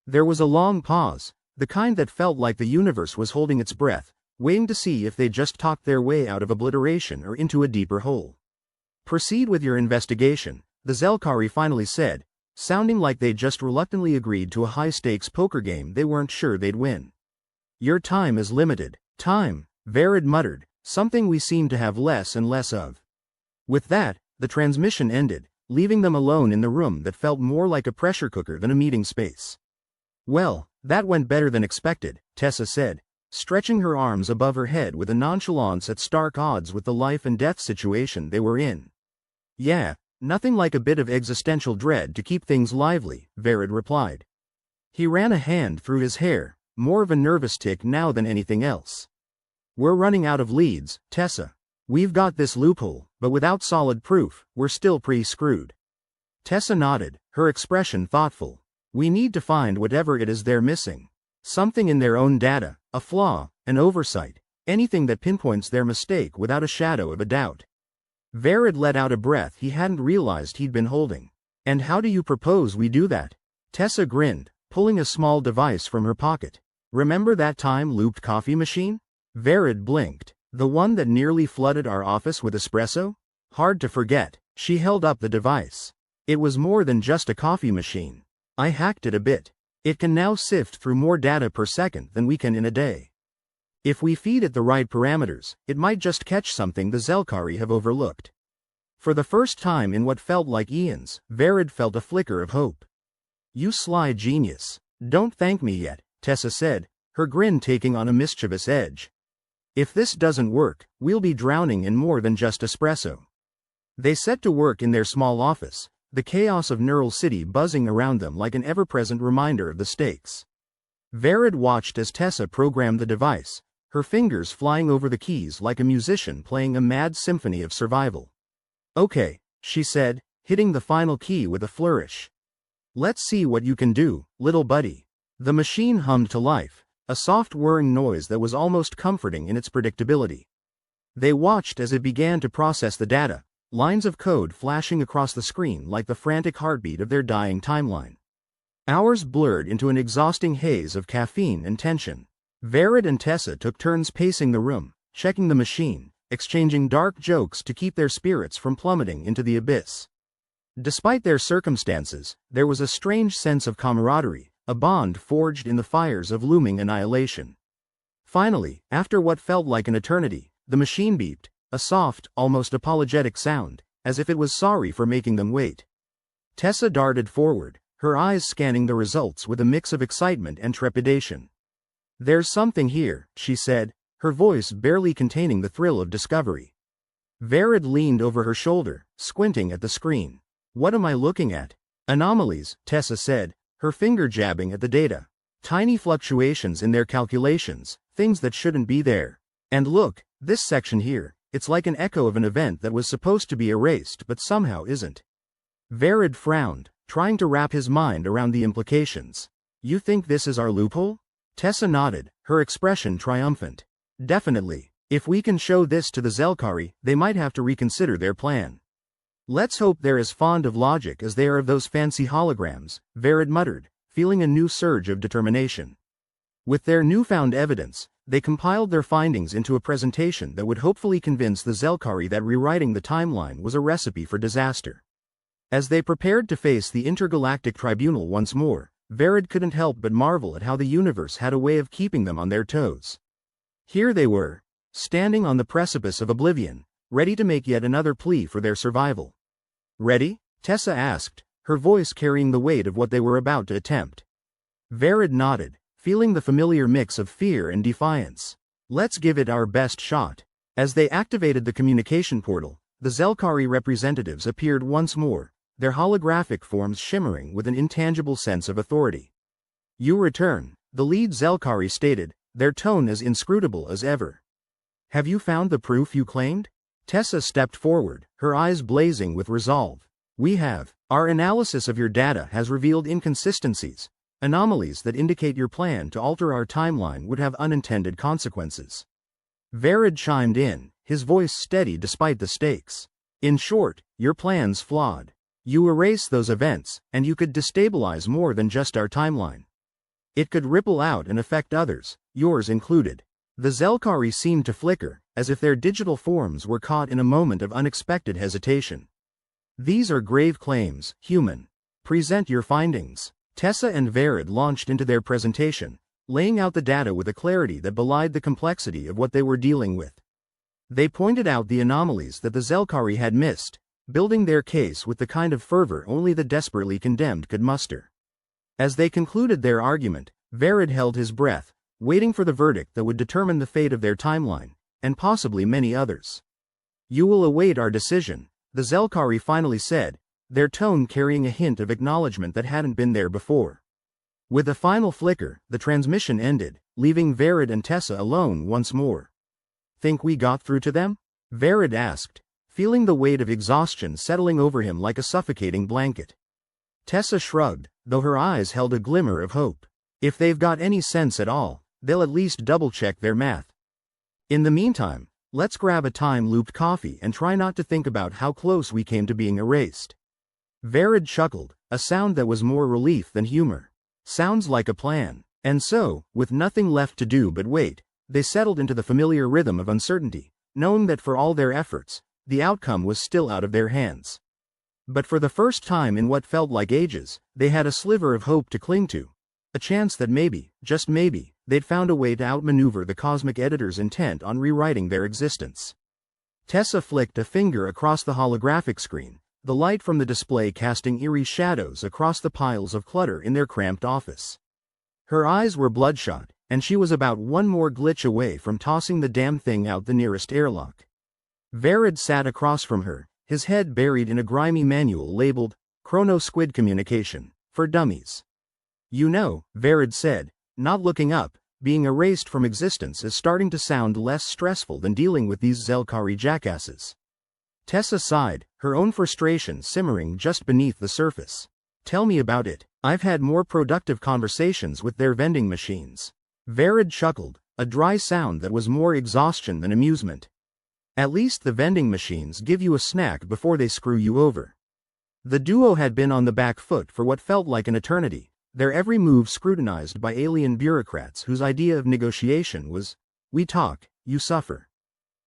There was a long pause, the kind that felt like the universe was holding its breath, waiting to see if they just talked their way out of obliteration or into a deeper hole. Proceed with your investigation, the Zelkari finally said, sounding like they just reluctantly agreed to a high-stakes poker game they weren't sure they'd win. Your time is limited. Time, Verid muttered, something we seem to have less and less of. With that, the transmission ended, leaving them alone in the room that felt more like a pressure cooker than a meeting space. Well, that went better than expected, Tessa said, stretching her arms above her head with a nonchalance at stark odds with the life and death situation they were in. Yeah, nothing like a bit of existential dread to keep things lively, Verid replied. He ran a hand through his hair, more of a nervous tic now than anything else. We're running out of leads, Tessa. We've got this loophole, but without solid proof, we're still pretty screwed. Tessa nodded, her expression thoughtful. We need to find whatever it is they're missing. Something in their own data, a flaw, an oversight, anything that pinpoints their mistake without a shadow of a doubt. Verid let out a breath he hadn't realized he'd been holding. And how do you propose we do that? Tessa grinned, pulling a small device from her pocket. Remember that time-looped coffee machine? Verid blinked. The one that nearly flooded our office with espresso? Hard to forget. She held up the device. It was more than just a coffee machine. I hacked it a bit. It can now sift through more data per second than we can in a day. If we feed it the right parameters, it might just catch something the Zelkari have overlooked. For the first time in what felt like eons, Verid felt a flicker of hope. You sly genius. Don't thank me yet, Tessa said, her grin taking on a mischievous edge. If this doesn't work, we'll be drowning in more than just espresso. They set to work in their small office, the chaos of Neural City buzzing around them like an ever-present reminder of the stakes. Verid watched as Tessa programmed the device, her fingers flying over the keys like a musician playing a mad symphony of survival. Okay, she said, hitting the final key with a flourish. Let's see what you can do, little buddy. The machine hummed to life, a soft whirring noise that was almost comforting in its predictability. They watched as it began to process the data, lines of code flashing across the screen like the frantic heartbeat of their dying timeline. Hours blurred into an exhausting haze of caffeine and tension. Verid and Tessa took turns pacing the room, checking the machine, exchanging dark jokes to keep their spirits from plummeting into the abyss. Despite their circumstances, there was a strange sense of camaraderie, a bond forged in the fires of looming annihilation. Finally, after what felt like an eternity, the machine beeped, a soft, almost apologetic sound, as if it was sorry for making them wait. Tessa darted forward, her eyes scanning the results with a mix of excitement and trepidation. There's something here, she said, her voice barely containing the thrill of discovery. Verid leaned over her shoulder, squinting at the screen. What am I looking at? Anomalies, Tessa said, her finger jabbing at the data. Tiny fluctuations in their calculations, things that shouldn't be there. And look, this section here, it's like an echo of an event that was supposed to be erased but somehow isn't. Verid frowned, trying to wrap his mind around the implications. You think this is our loophole? Tessa nodded, her expression triumphant. Definitely. If we can show this to the Zelkari, they might have to reconsider their plan. Let's hope they're as fond of logic as they are of those fancy holograms, Verid muttered, feeling a new surge of determination. With their newfound evidence, they compiled their findings into a presentation that would hopefully convince the Zelkari that rewriting the timeline was a recipe for disaster. As they prepared to face the intergalactic tribunal once more, Verid couldn't help but marvel at how the universe had a way of keeping them on their toes. Here they were, standing on the precipice of oblivion, ready to make yet another plea for their survival. Ready? Tessa asked, her voice carrying the weight of what they were about to attempt. Verid nodded, feeling the familiar mix of fear and defiance. Let's give it our best shot. As they activated the communication portal, the Zelkari representatives appeared once more, their holographic forms shimmering with an intangible sense of authority. You return, the lead Zelkari stated, their tone as inscrutable as ever. Have you found the proof you claimed? Tessa stepped forward, her eyes blazing with resolve. We have. Our analysis of your data has revealed inconsistencies, anomalies that indicate your plan to alter our timeline would have unintended consequences. Verid chimed in, his voice steady despite the stakes. In short, your plan's flawed. You erase those events, and you could destabilize more than just our timeline. It could ripple out and affect others, yours included. The Zelkari seemed to flicker, as if their digital forms were caught in a moment of unexpected hesitation. These are grave claims, human. Present your findings. Tessa and Verid launched into their presentation, laying out the data with a clarity that belied the complexity of what they were dealing with. They pointed out the anomalies that the Zelkari had missed, building their case with the kind of fervor only the desperately condemned could muster. As they concluded their argument, Verid held his breath, waiting for the verdict that would determine the fate of their timeline, and possibly many others. You will await our decision, the Zelkari finally said, their tone carrying a hint of acknowledgement that hadn't been there before. With a final flicker, the transmission ended, leaving Verid and Tessa alone once more. Think we got through to them? Verid asked, feeling the weight of exhaustion settling over him like a suffocating blanket. Tessa shrugged, though her eyes held a glimmer of hope. If they've got any sense at all, they'll at least double-check their math. In the meantime, let's grab a time-looped coffee and try not to think about how close we came to being erased. Verid chuckled, a sound that was more relief than humor. Sounds like a plan. And so, with nothing left to do but wait, they settled into the familiar rhythm of uncertainty, knowing that for all their efforts, the outcome was still out of their hands. But for the first time in what felt like ages, they had a sliver of hope to cling to. A chance that maybe, just maybe, they'd found a way to outmaneuver the cosmic editor's intent on rewriting their existence. Tessa flicked a finger across the holographic screen, the light from the display casting eerie shadows across the piles of clutter in their cramped office. Her eyes were bloodshot, and she was about one more glitch away from tossing the damn thing out the nearest airlock. Verid sat across from her, his head buried in a grimy manual labeled, Chrono Squid Communication, for Dummies. You know, Verid said, not looking up, being erased from existence is starting to sound less stressful than dealing with these Zelkari jackasses. Tessa sighed, her own frustration simmering just beneath the surface. Tell me about it. I've had more productive conversations with their vending machines. Verid chuckled, a dry sound that was more exhaustion than amusement. At least the vending machines give you a snack before they screw you over. The duo had been on the back foot for what felt like an eternity, their every move scrutinized by alien bureaucrats whose idea of negotiation was, we talk, you suffer.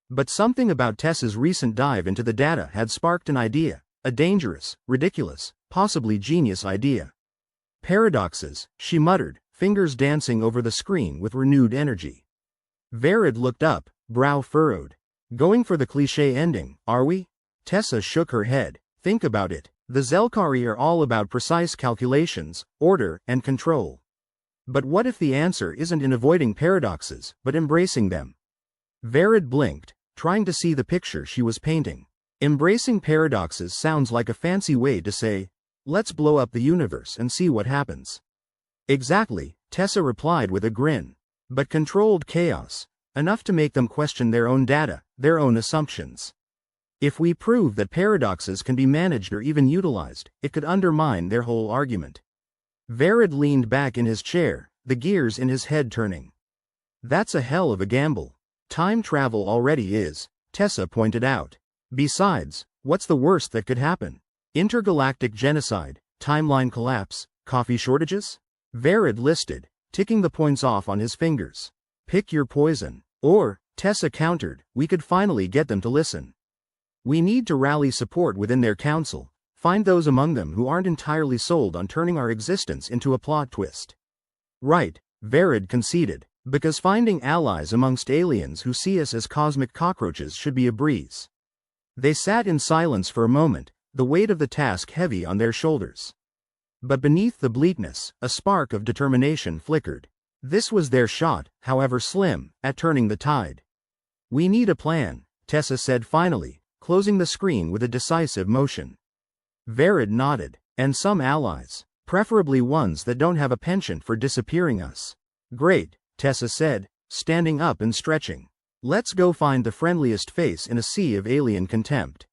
But something about Tessa's recent dive into the data had sparked an idea, a dangerous, ridiculous, possibly genius idea. Paradoxes, she muttered, fingers dancing over the screen with renewed energy. Verid looked up, brow furrowed. Going for the cliché ending, are we? Tessa shook her head. Think about it. The Zelkari are all about precise calculations, order, and control. But what if the answer isn't in avoiding paradoxes, but embracing them? Verid blinked, trying to see the picture she was painting. Embracing paradoxes sounds like a fancy way to say, let's blow up the universe and see what happens. Exactly, Tessa replied with a grin. But controlled chaos, enough to make them question their own data, their own assumptions. If we prove that paradoxes can be managed or even utilized, it could undermine their whole argument. Verid leaned back in his chair, the gears in his head turning. That's a hell of a gamble. Time travel already is, Tessa pointed out. Besides, what's the worst that could happen? Intergalactic genocide, timeline collapse, coffee shortages? Verid listed, ticking the points off on his fingers. Pick your poison. Or, Tessa countered, we could finally get them to listen. We need to rally support within their council, find those among them who aren't entirely sold on turning our existence into a plot twist. Right, Verid conceded, because finding allies amongst aliens who see us as cosmic cockroaches should be a breeze. They sat in silence for a moment, the weight of the task heavy on their shoulders. But beneath the bleakness, a spark of determination flickered. This was their shot, however slim, at turning the tide. "We need a plan," Tessa said finally, closing the screen with a decisive motion. Verid nodded. "And some allies. Preferably ones that don't have a penchant for disappearing us." "Great," Tessa said, standing up and stretching. "Let's go find the friendliest face in a sea of alien contempt."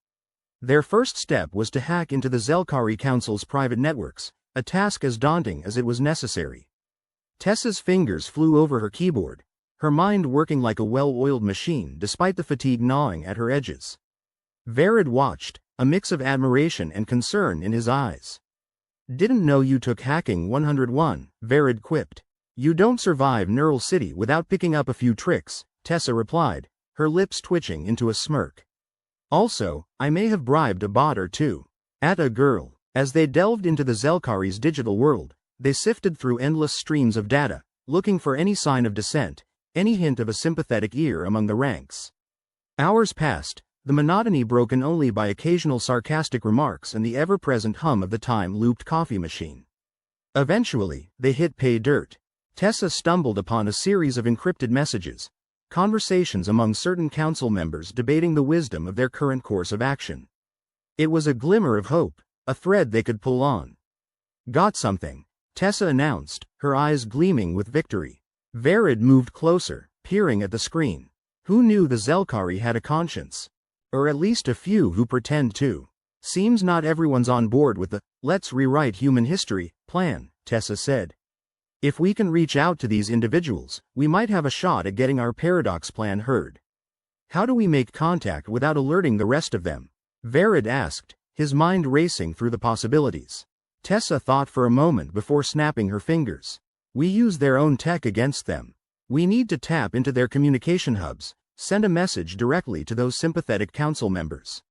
Their first step was to hack into the Zelkari Council's private networks, a task as daunting as it was necessary. Tessa's fingers flew over her keyboard, her mind working like a well-oiled machine despite the fatigue gnawing at her edges. Verid watched, a mix of admiration and concern in his eyes. "Didn't know you took hacking 101, Verid quipped. "You don't survive Neural City without picking up a few tricks," Tessa replied, her lips twitching into a smirk. "Also, I may have bribed a bot or two." At a girl. As they delved into the Zelkari's digital world, they sifted through endless streams of data, looking for any sign of dissent, any hint of a sympathetic ear among the ranks. Hours passed, the monotony broken only by occasional sarcastic remarks and the ever-present hum of the time-looped coffee machine. Eventually, they hit pay dirt. Tessa stumbled upon a series of encrypted messages, conversations among certain council members debating the wisdom of their current course of action. It was a glimmer of hope, a thread they could pull on. "Got something," Tessa announced, her eyes gleaming with victory. Verid moved closer, peering at the screen. Who knew the Zelkari had a conscience? Or at least a few who pretend to. "Seems not everyone's on board with the 'let's rewrite human history' plan," Tessa said. "If we can reach out to these individuals, we might have a shot at getting our paradox plan heard." "How do we make contact without alerting the rest of them?" Verid asked, his mind racing through the possibilities. Tessa thought for a moment before snapping her fingers. "We use their own tech against them. We need to tap into their communication hubs, send a message directly to those sympathetic council members.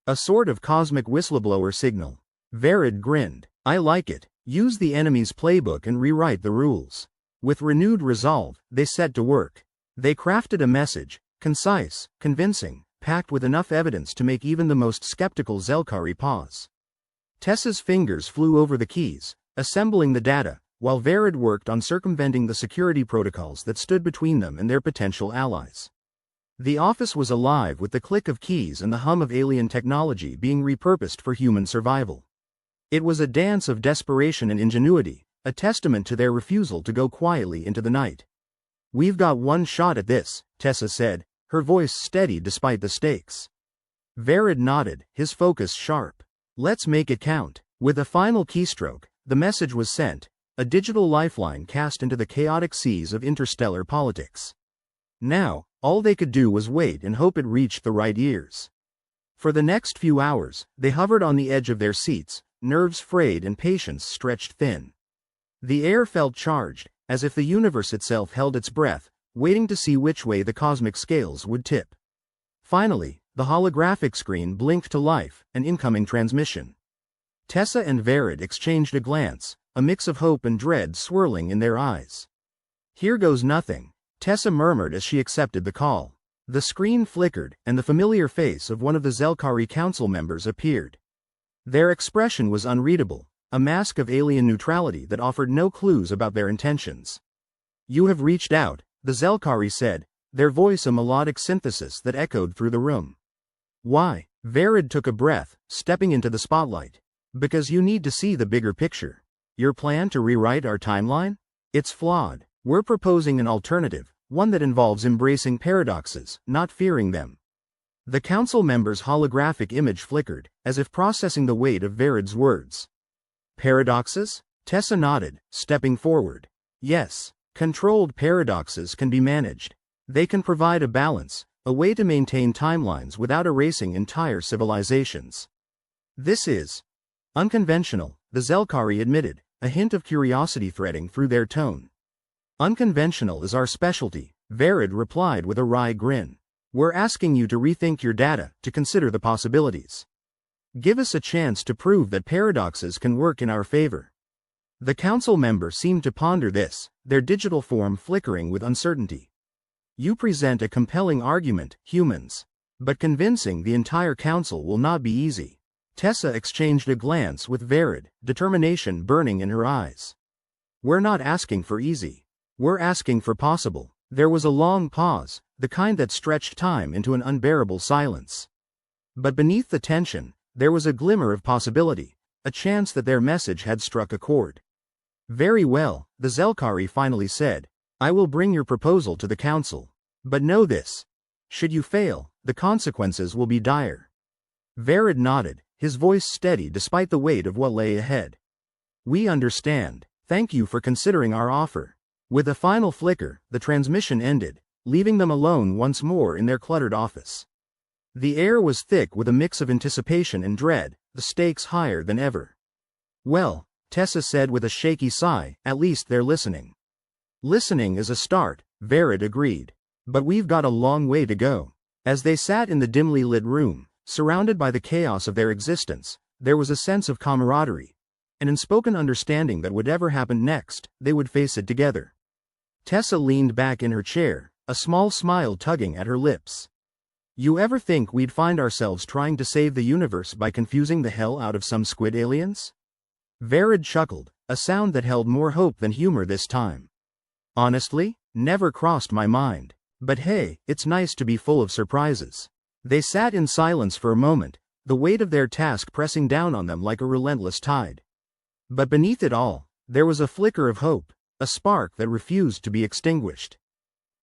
A sort of cosmic whistleblower signal." Verid grinned. "I like it. Use the enemy's playbook and rewrite the rules." With renewed resolve, they set to work. They crafted a message, concise, convincing, packed with enough evidence to make even the most skeptical Zelkari pause. Tessa's fingers flew over the keys, assembling the data, while Verid worked on circumventing the security protocols that stood between them and their potential allies. The office was alive with the click of keys and the hum of alien technology being repurposed for human survival. It was a dance of desperation and ingenuity, a testament to their refusal to go quietly into the night. "We've got one shot at this," Tessa said, her voice steady despite the stakes. Verid nodded, his focus sharp. "Let's make it count." With a final keystroke, the message was sent, a digital lifeline cast into the chaotic seas of interstellar politics. Now, all they could do was wait and hope it reached the right ears. For the next few hours, they hovered on the edge of their seats, nerves frayed and patience stretched thin. The air felt charged, as if the universe itself held its breath, waiting to see which way the cosmic scales would tip. Finally, the holographic screen blinked to life, an incoming transmission. Tessa and Verid exchanged a glance, a mix of hope and dread swirling in their eyes. "Here goes nothing," Tessa murmured as she accepted the call. The screen flickered, and the familiar face of one of the Zelkari council members appeared. Their expression was unreadable, a mask of alien neutrality that offered no clues about their intentions. "You have reached out," the Zelkari said, their voice a melodic synthesis that echoed through the room. "Why?" Verid took a breath, stepping into the spotlight. "Because you need to see the bigger picture. Your plan to rewrite our timeline? It's flawed. We're proposing an alternative, one that involves embracing paradoxes, not fearing them." The council member's holographic image flickered, as if processing the weight of Verid's words. "Paradoxes?" Tessa nodded, stepping forward. "Yes. Controlled paradoxes can be managed. They can provide a balance, a way to maintain timelines without erasing entire civilizations. This is unconventional," the Zelkari admitted, a hint of curiosity threading through their tone. "Unconventional is our specialty," Verid replied with a wry grin. "We're asking you to rethink your data, to consider the possibilities. Give us a chance to prove that paradoxes can work in our favor." The council member seemed to ponder this, their digital form flickering with uncertainty. "You present a compelling argument, humans. But convincing the entire council will not be easy. Tessa exchanged a glance with Verid, determination burning in her eyes. We're not asking for easy. We're asking for possible. There was a long pause, the kind that stretched time into an unbearable silence. But beneath the tension, there was a glimmer of possibility, a chance that their message had struck a chord. Very well, the Zelkari finally said. I will bring your proposal to the council. But know this. Should you fail, the consequences will be dire. Verid nodded, his voice steady despite the weight of what lay ahead. We understand. Thank you for considering our offer. With a final flicker, the transmission ended, leaving them alone once more in their cluttered office. The air was thick with a mix of anticipation and dread, the stakes higher than ever. Well, Tessa said with a shaky sigh, at least they're listening. Listening is a start, Verid agreed. But we've got a long way to go. As they sat in the dimly lit room, surrounded by the chaos of their existence, there was a sense of camaraderie, an unspoken understanding that whatever happened next, they would face it together. Tessa leaned back in her chair, a small smile tugging at her lips. You ever think we'd find ourselves trying to save the universe by confusing the hell out of some squid aliens? Verid chuckled, a sound that held more hope than humor this time. Honestly, never crossed my mind. But hey, it's nice to be full of surprises. They sat in silence for a moment, the weight of their task pressing down on them like a relentless tide. But beneath it all, there was a flicker of hope, a spark that refused to be extinguished.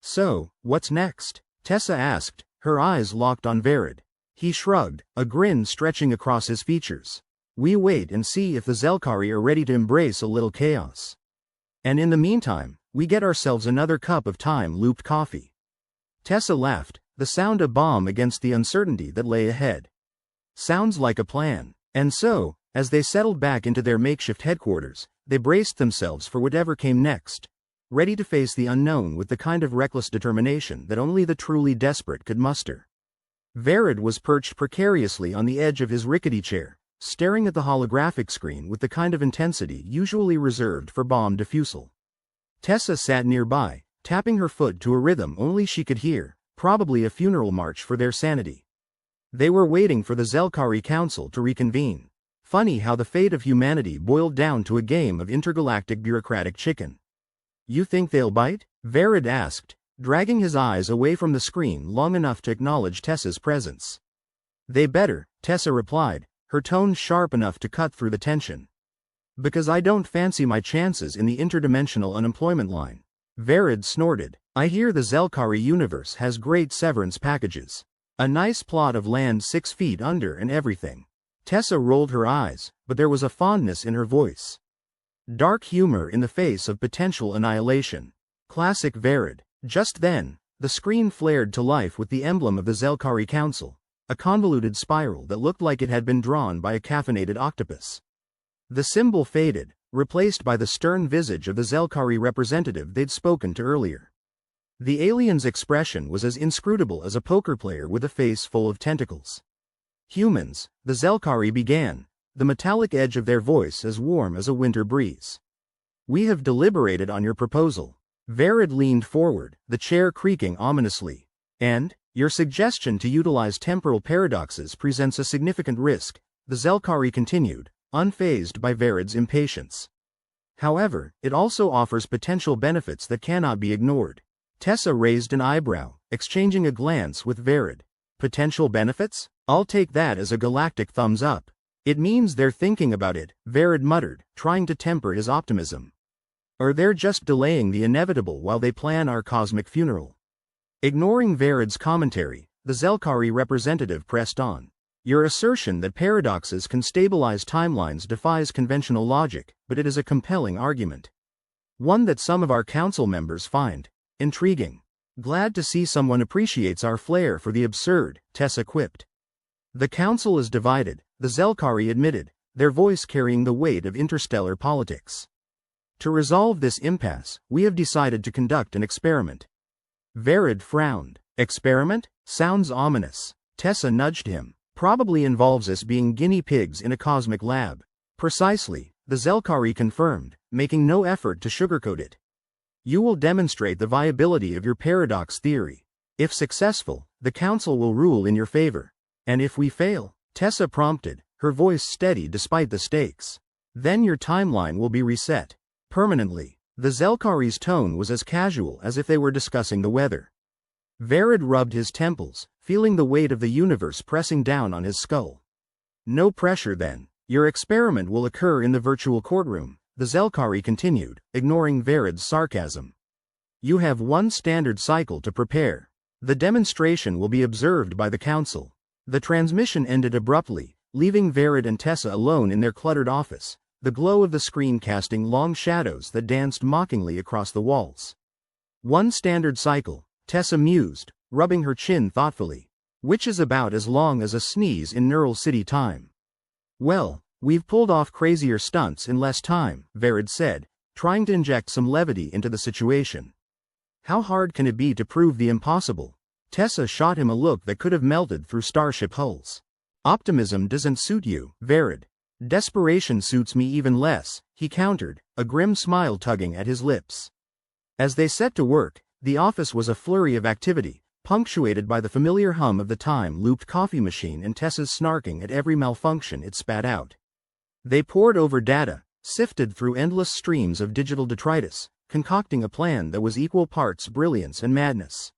So, what's next? Tessa asked, her eyes locked on Verid. He shrugged, a grin stretching across his features. We wait and see if the Zelkari are ready to embrace a little chaos. And in the meantime, we get ourselves another cup of time-looped coffee. Tessa laughed, the sound a bomb against the uncertainty that lay ahead. Sounds like a plan. And so, as they settled back into their makeshift headquarters, they braced themselves for whatever came next, ready to face the unknown with the kind of reckless determination that only the truly desperate could muster. Verid was perched precariously on the edge of his rickety chair, staring at the holographic screen with the kind of intensity usually reserved for bomb defusal. Tessa sat nearby, tapping her foot to a rhythm only she could hear, probably a funeral march for their sanity. They were waiting for the Zelkari Council to reconvene. Funny how the fate of humanity boiled down to a game of intergalactic bureaucratic chicken. You think they'll bite? Verid asked, dragging his eyes away from the screen long enough to acknowledge Tessa's presence. They better, Tessa replied, her tone sharp enough to cut through the tension. Because I don't fancy my chances in the interdimensional unemployment line. Verid snorted. I hear the Zelkari universe has great severance packages. A nice plot of land 6 feet under and everything. Tessa rolled her eyes, but there was a fondness in her voice. Dark humor in the face of potential annihilation. Classic Verid. Just then, the screen flared to life with the emblem of the Zelkari Council, a convoluted spiral that looked like it had been drawn by a caffeinated octopus. The symbol faded, replaced by the stern visage of the Zelkari representative they'd spoken to earlier. The alien's expression was as inscrutable as a poker player with a face full of tentacles. Humans, the Zelkari began, the metallic edge of their voice as warm as a winter breeze. We have deliberated on your proposal. Verid leaned forward, the chair creaking ominously. And, your suggestion to utilize temporal paradoxes presents a significant risk, the Zelkari continued, unfazed by Verid's impatience. However, it also offers potential benefits that cannot be ignored. Tessa raised an eyebrow, exchanging a glance with Verid. Potential benefits? I'll take that as a galactic thumbs up. It means they're thinking about it, Verid muttered, trying to temper his optimism. Or they're just delaying the inevitable while they plan our cosmic funeral. Ignoring Verid's commentary, the Zelkari representative pressed on. Your assertion that paradoxes can stabilize timelines defies conventional logic, but it is a compelling argument. One that some of our council members find intriguing. Glad to see someone appreciates our flair for the absurd, Tessa quipped. The council is divided, the Zelkari admitted, their voice carrying the weight of interstellar politics. To resolve this impasse, we have decided to conduct an experiment. Verid frowned. Experiment? Sounds ominous. Tessa nudged him. Probably involves us being guinea pigs in a cosmic lab. Precisely, the Zelkari confirmed, making no effort to sugarcoat it. You will demonstrate the viability of your paradox theory. If successful, the council will rule in your favor. And if we fail? Tessa prompted, her voice steady despite the stakes. Then your timeline will be reset. Permanently. The Zelkari's tone was as casual as if they were discussing the weather. Verid rubbed his temples, feeling the weight of the universe pressing down on his skull. No pressure then. Your experiment will occur in the virtual courtroom, the Zelkari continued, ignoring Verid's sarcasm. You have one standard cycle to prepare. The demonstration will be observed by the council. The transmission ended abruptly, leaving Verid and Tessa alone in their cluttered office, the glow of the screen casting long shadows that danced mockingly across the walls. One standard cycle, Tessa mused, rubbing her chin thoughtfully, which is about as long as a sneeze in Neural City time. Well, we've pulled off crazier stunts in less time, Verid said, trying to inject some levity into the situation. How hard can it be to prove the impossible? Tessa shot him a look that could have melted through starship hulls. Optimism doesn't suit you, Verid. Desperation suits me even less, he countered, a grim smile tugging at his lips. As they set to work, the office was a flurry of activity, punctuated by the familiar hum of the time-looped coffee machine and Tessa's snarking at every malfunction it spat out. They pored over data, sifted through endless streams of digital detritus, concocting a plan that was equal parts brilliance and madness.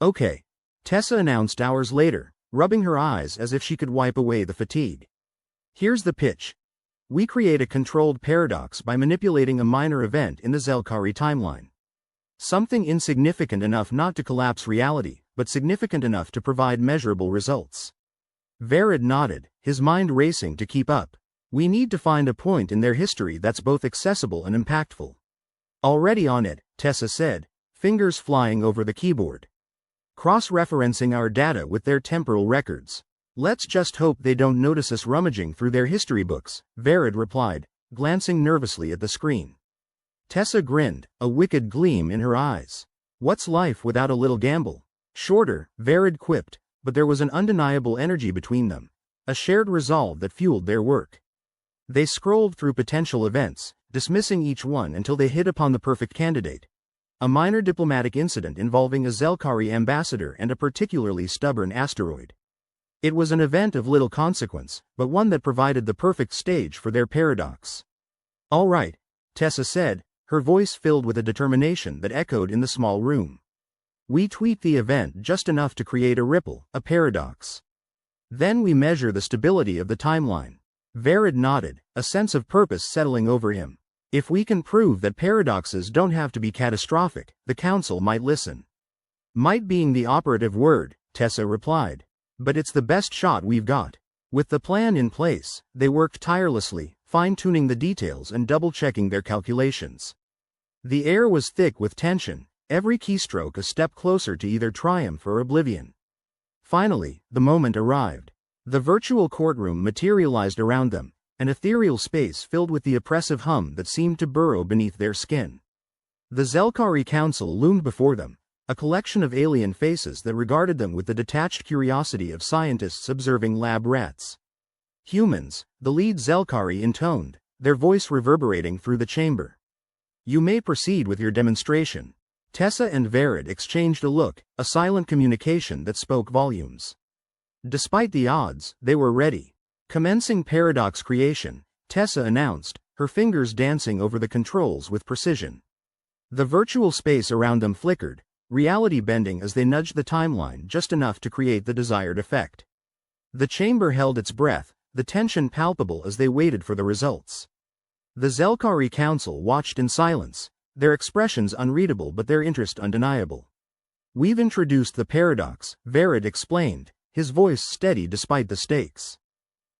Okay, Tessa announced hours later, rubbing her eyes as if she could wipe away the fatigue. Here's the pitch. We create a controlled paradox by manipulating a minor event in the Zelkari timeline. Something insignificant enough not to collapse reality, but significant enough to provide measurable results. Verid nodded, his mind racing to keep up. We need to find a point in their history that's both accessible and impactful. Already on it, Tessa said, fingers flying over the keyboard. Cross-referencing our data with their temporal records. Let's just hope they don't notice us rummaging through their history books, Verid replied, glancing nervously at the screen. Tessa grinned, a wicked gleam in her eyes. What's life without a little gamble? Shorter, Verid quipped, but there was an undeniable energy between them, a shared resolve that fueled their work. They scrolled through potential events, dismissing each one until they hit upon the perfect candidate. A minor diplomatic incident involving a Zelkari ambassador and a particularly stubborn asteroid. It was an event of little consequence, but one that provided the perfect stage for their paradox. All right, Tessa said, her voice filled with a determination that echoed in the small room. We tweak the event just enough to create a ripple, a paradox. Then we measure the stability of the timeline. Verid nodded, a sense of purpose settling over him. If we can prove that paradoxes don't have to be catastrophic, the council might listen. Might being the operative word, Tessa replied. But it's the best shot we've got. With the plan in place, they worked tirelessly, fine-tuning the details and double-checking their calculations. The air was thick with tension, every keystroke a step closer to either triumph or oblivion. Finally, the moment arrived. The virtual courtroom materialized around them, an ethereal space filled with the oppressive hum that seemed to burrow beneath their skin. The Zelkari Council loomed before them, a collection of alien faces that regarded them with the detached curiosity of scientists observing lab rats. Humans, the lead Zelkari intoned, their voice reverberating through the chamber. You may proceed with your demonstration. Tessa and Verid exchanged a look, a silent communication that spoke volumes. Despite the odds, they were ready. Commencing paradox creation, Tessa announced, her fingers dancing over the controls with precision. The virtual space around them flickered, reality bending as they nudged the timeline just enough to create the desired effect. The chamber held its breath, the tension palpable as they waited for the results. The Zelkari Council watched in silence, their expressions unreadable but their interest undeniable. We've introduced the paradox, Verid explained, his voice steady despite the stakes.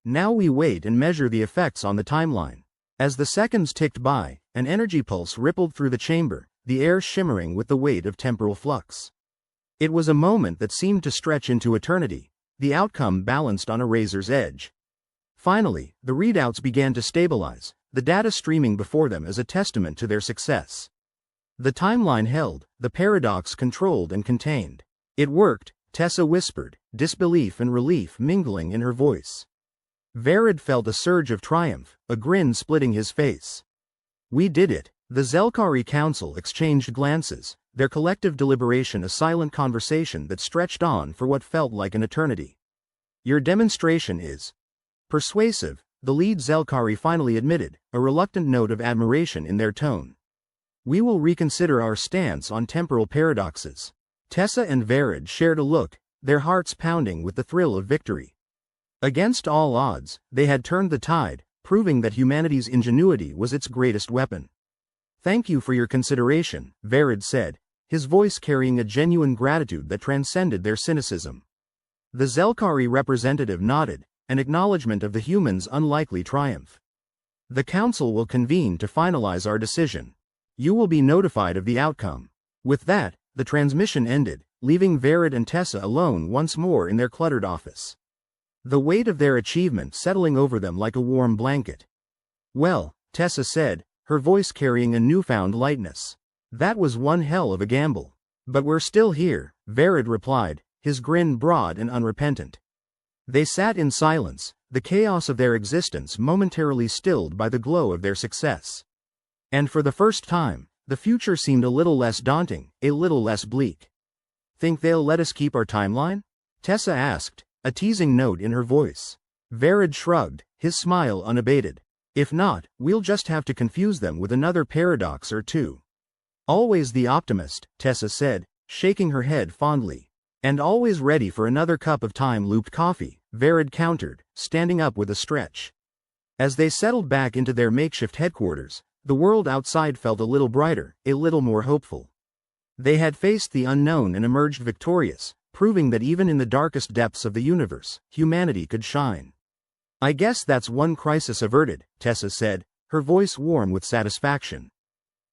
Now we wait and measure the effects on the timeline. As the seconds ticked by, an energy pulse rippled through the chamber, the air shimmering with the weight of temporal flux. It was a moment that seemed to stretch into eternity, the outcome balanced on a razor's edge. Finally, the readouts began to stabilize, the data streaming before them as a testament to their success. The timeline held, the paradox controlled and contained. It worked, Tessa whispered, disbelief and relief mingling in her voice. Verid felt a surge of triumph, a grin splitting his face. We did it. The Zelkari Council exchanged glances, their collective deliberation a silent conversation that stretched on for what felt like an eternity. Your demonstration is Persuasive, the lead Zelkari finally admitted, a reluctant note of admiration in their tone. We will reconsider our stance on temporal paradoxes. Tessa and Verid shared a look, their hearts pounding with the thrill of victory. Against all odds, they had turned the tide, proving that humanity's ingenuity was its greatest weapon. Thank you for your consideration, Verid said, his voice carrying a genuine gratitude that transcended their cynicism. The Zelkari representative nodded, an acknowledgement of the humans' unlikely triumph. The council will convene to finalize our decision. You will be notified of the outcome. With that, the transmission ended, leaving Verid and Tessa alone once more in their cluttered office. The weight of their achievement settling over them like a warm blanket. Well, Tessa said, her voice carrying a newfound lightness. That was one hell of a gamble. But we're still here, Verid replied, his grin broad and unrepentant. They sat in silence, the chaos of their existence momentarily stilled by the glow of their success. And for the first time, the future seemed a little less daunting, a little less bleak. Think they'll let us keep our timeline? Tessa asked, a teasing note in her voice. Verid shrugged, his smile unabated. If not, we'll just have to confuse them with another paradox or two. Always the optimist, Tessa said, shaking her head fondly. And always ready for another cup of time-looped coffee, Verid countered, standing up with a stretch. As they settled back into their makeshift headquarters, the world outside felt a little brighter, a little more hopeful. They had faced the unknown and emerged victorious, proving that even in the darkest depths of the universe, humanity could shine. I guess that's one crisis averted, Tessa said, her voice warm with satisfaction.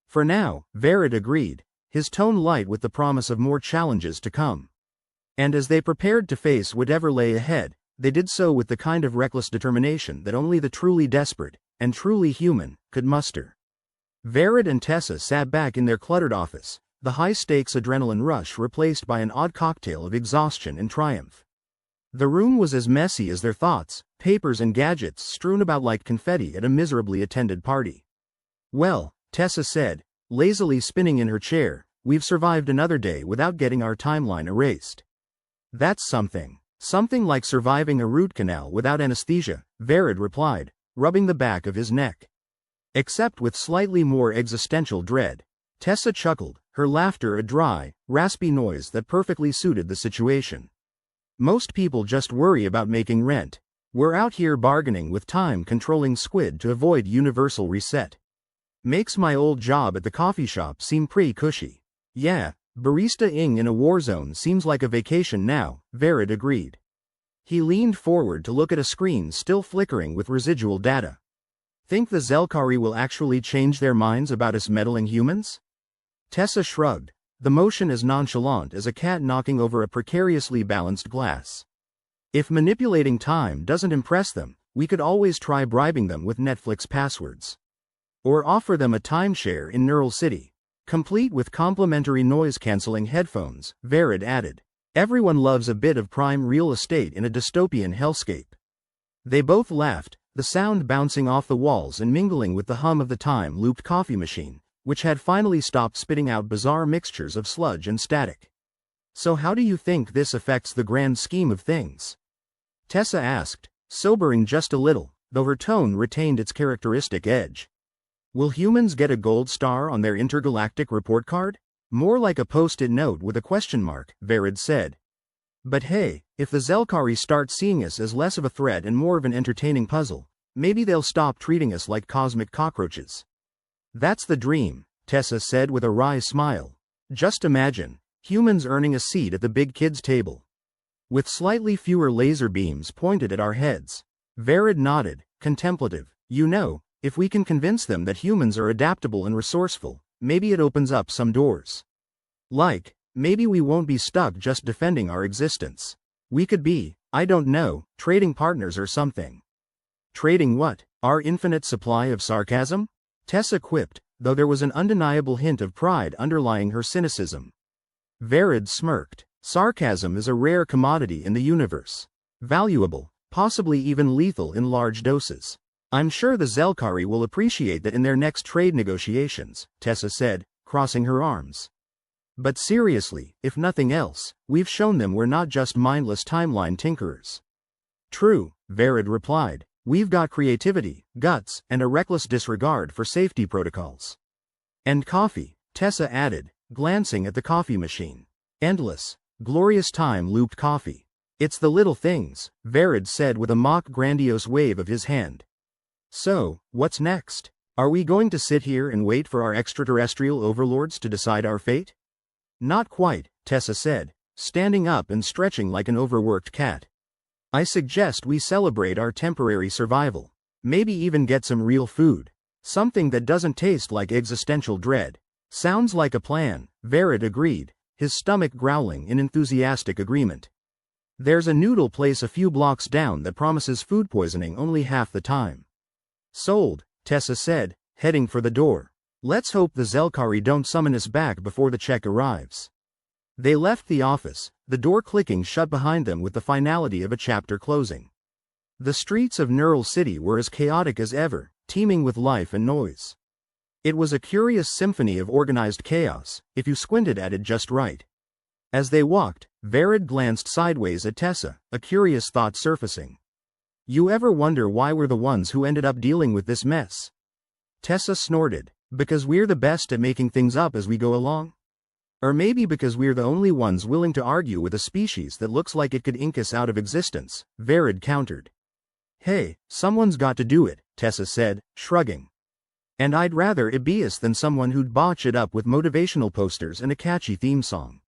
For now, Verid agreed, his tone light with the promise of more challenges to come. And as they prepared to face whatever lay ahead, they did so with the kind of reckless determination that only the truly desperate, and truly human, could muster. Verid and Tessa sat back in their cluttered office, the high-stakes adrenaline rush replaced by an odd cocktail of exhaustion and triumph. The room was as messy as their thoughts, papers and gadgets strewn about like confetti at a miserably attended party. Well, Tessa said, lazily spinning in her chair, we've survived another day without getting our timeline erased. That's something. Something like surviving a root canal without anesthesia, Verid replied, rubbing the back of his neck. Except with slightly more existential dread. Tessa chuckled, her laughter a dry, raspy noise that perfectly suited the situation. Most people just worry about making rent. We're out here bargaining with time-controlling squid to avoid universal reset. Makes my old job at the coffee shop seem pretty cushy. Yeah, barista-ing in a war zone seems like a vacation now, Verid agreed. He leaned forward to look at a screen still flickering with residual data. Think the Zelkari will actually change their minds about us meddling humans? Tessa shrugged, the motion as nonchalant as a cat knocking over a precariously balanced glass. If manipulating time doesn't impress them, we could always try bribing them with Netflix passwords. Or offer them a timeshare in Neural City, complete with complimentary noise-canceling headphones, Verid added. Everyone loves a bit of prime real estate in a dystopian hellscape. They both laughed, the sound bouncing off the walls and mingling with the hum of the time-looped coffee machine, which had finally stopped spitting out bizarre mixtures of sludge and static. So how do you think this affects the grand scheme of things? Tessa asked, sobering just a little, though her tone retained its characteristic edge. Will humans get a gold star on their intergalactic report card? More like a post-it note with a question mark, Verid said. But hey, if the Zelkari start seeing us as less of a threat and more of an entertaining puzzle, maybe they'll stop treating us like cosmic cockroaches. That's the dream, Tessa said with a wry smile. Just imagine, humans earning a seat at the big kids' table. With slightly fewer laser beams pointed at our heads. Verid nodded, contemplative. You know, if we can convince them that humans are adaptable and resourceful, maybe it opens up some doors. Like, maybe we won't be stuck just defending our existence. We could be, I don't know, trading partners or something. Trading what? Our infinite supply of sarcasm? Tessa quipped, though there was an undeniable hint of pride underlying her cynicism. Verid smirked. Sarcasm is a rare commodity in the universe. Valuable, possibly even lethal in large doses. I'm sure the Zelkari will appreciate that in their next trade negotiations, Tessa said, crossing her arms. But seriously, if nothing else, we've shown them we're not just mindless timeline tinkerers. True, Verid replied. "We've got creativity, guts, and a reckless disregard for safety protocols." "And coffee," Tessa added, glancing at the coffee machine. "Endless, glorious time-looped coffee. It's the little things," Verid said with a mock grandiose wave of his hand. "So, what's next? Are we going to sit here and wait for our extraterrestrial overlords to decide our fate?" "Not quite," Tessa said, standing up and stretching like an overworked cat. "I suggest we celebrate our temporary survival. Maybe even get some real food. Something that doesn't taste like existential dread." "Sounds like a plan," Verid agreed, his stomach growling in enthusiastic agreement. "There's a noodle place a few blocks down that promises food poisoning only half the time." "Sold," Tessa said, heading for the door. "Let's hope the Zelkari don't summon us back before the check arrives." They left the office, the door clicking shut behind them with the finality of a chapter closing. The streets of Neural City were as chaotic as ever, teeming with life and noise. It was a curious symphony of organized chaos, if you squinted at it just right. As they walked, Verid glanced sideways at Tessa, a curious thought surfacing. "You ever wonder why we're the ones who ended up dealing with this mess?" Tessa snorted. "Because we're the best at making things up as we go along? Or maybe because we're the only ones willing to argue with a species that looks like it could ink us out of existence," Verid countered. "Hey, someone's got to do it," Tessa said, shrugging. "And I'd rather it be us than someone who'd botch it up with motivational posters and a catchy theme song."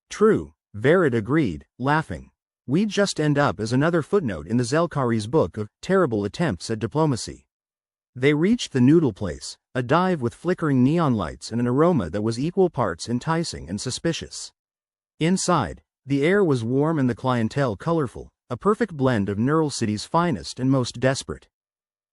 "True," Verid agreed, laughing. "We'd just end up as another footnote in the Zelkari's book of terrible attempts at diplomacy." They reached the noodle place, a dive with flickering neon lights and an aroma that was equal parts enticing and suspicious. Inside, the air was warm and the clientele colorful, a perfect blend of Neural City's finest and most desperate.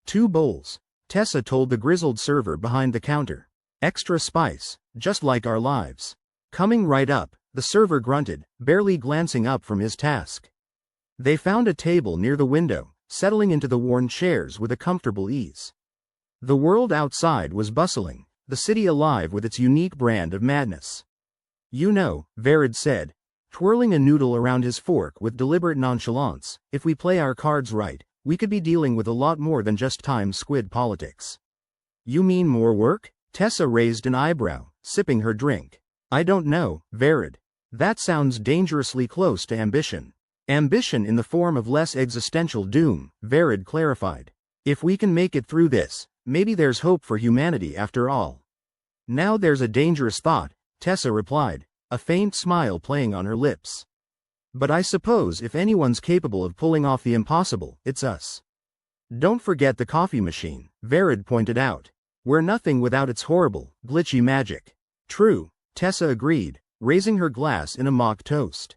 "2 bowls," Tessa told the grizzled server behind the counter. "Extra spice, just like our lives." "Coming right up," the server grunted, barely glancing up from his task. They found a table near the window, settling into the worn chairs with a comfortable ease. The world outside was bustling, the city alive with its unique brand of madness. "You know," Verid said, twirling a noodle around his fork with deliberate nonchalance, "if we play our cards right, we could be dealing with a lot more than just time-squid politics." "You mean more work?" Tessa raised an eyebrow, sipping her drink. "I don't know, Verid. That sounds dangerously close to ambition." "Ambition in the form of less existential doom," Verid clarified. "If we can make it through this, maybe there's hope for humanity after all." "Now there's a dangerous thought," Tessa replied, a faint smile playing on her lips. "But I suppose if anyone's capable of pulling off the impossible, it's us." "Don't forget the coffee machine," Verid pointed out. "We're nothing without its horrible, glitchy magic." "True," Tessa agreed, raising her glass in a mock toast.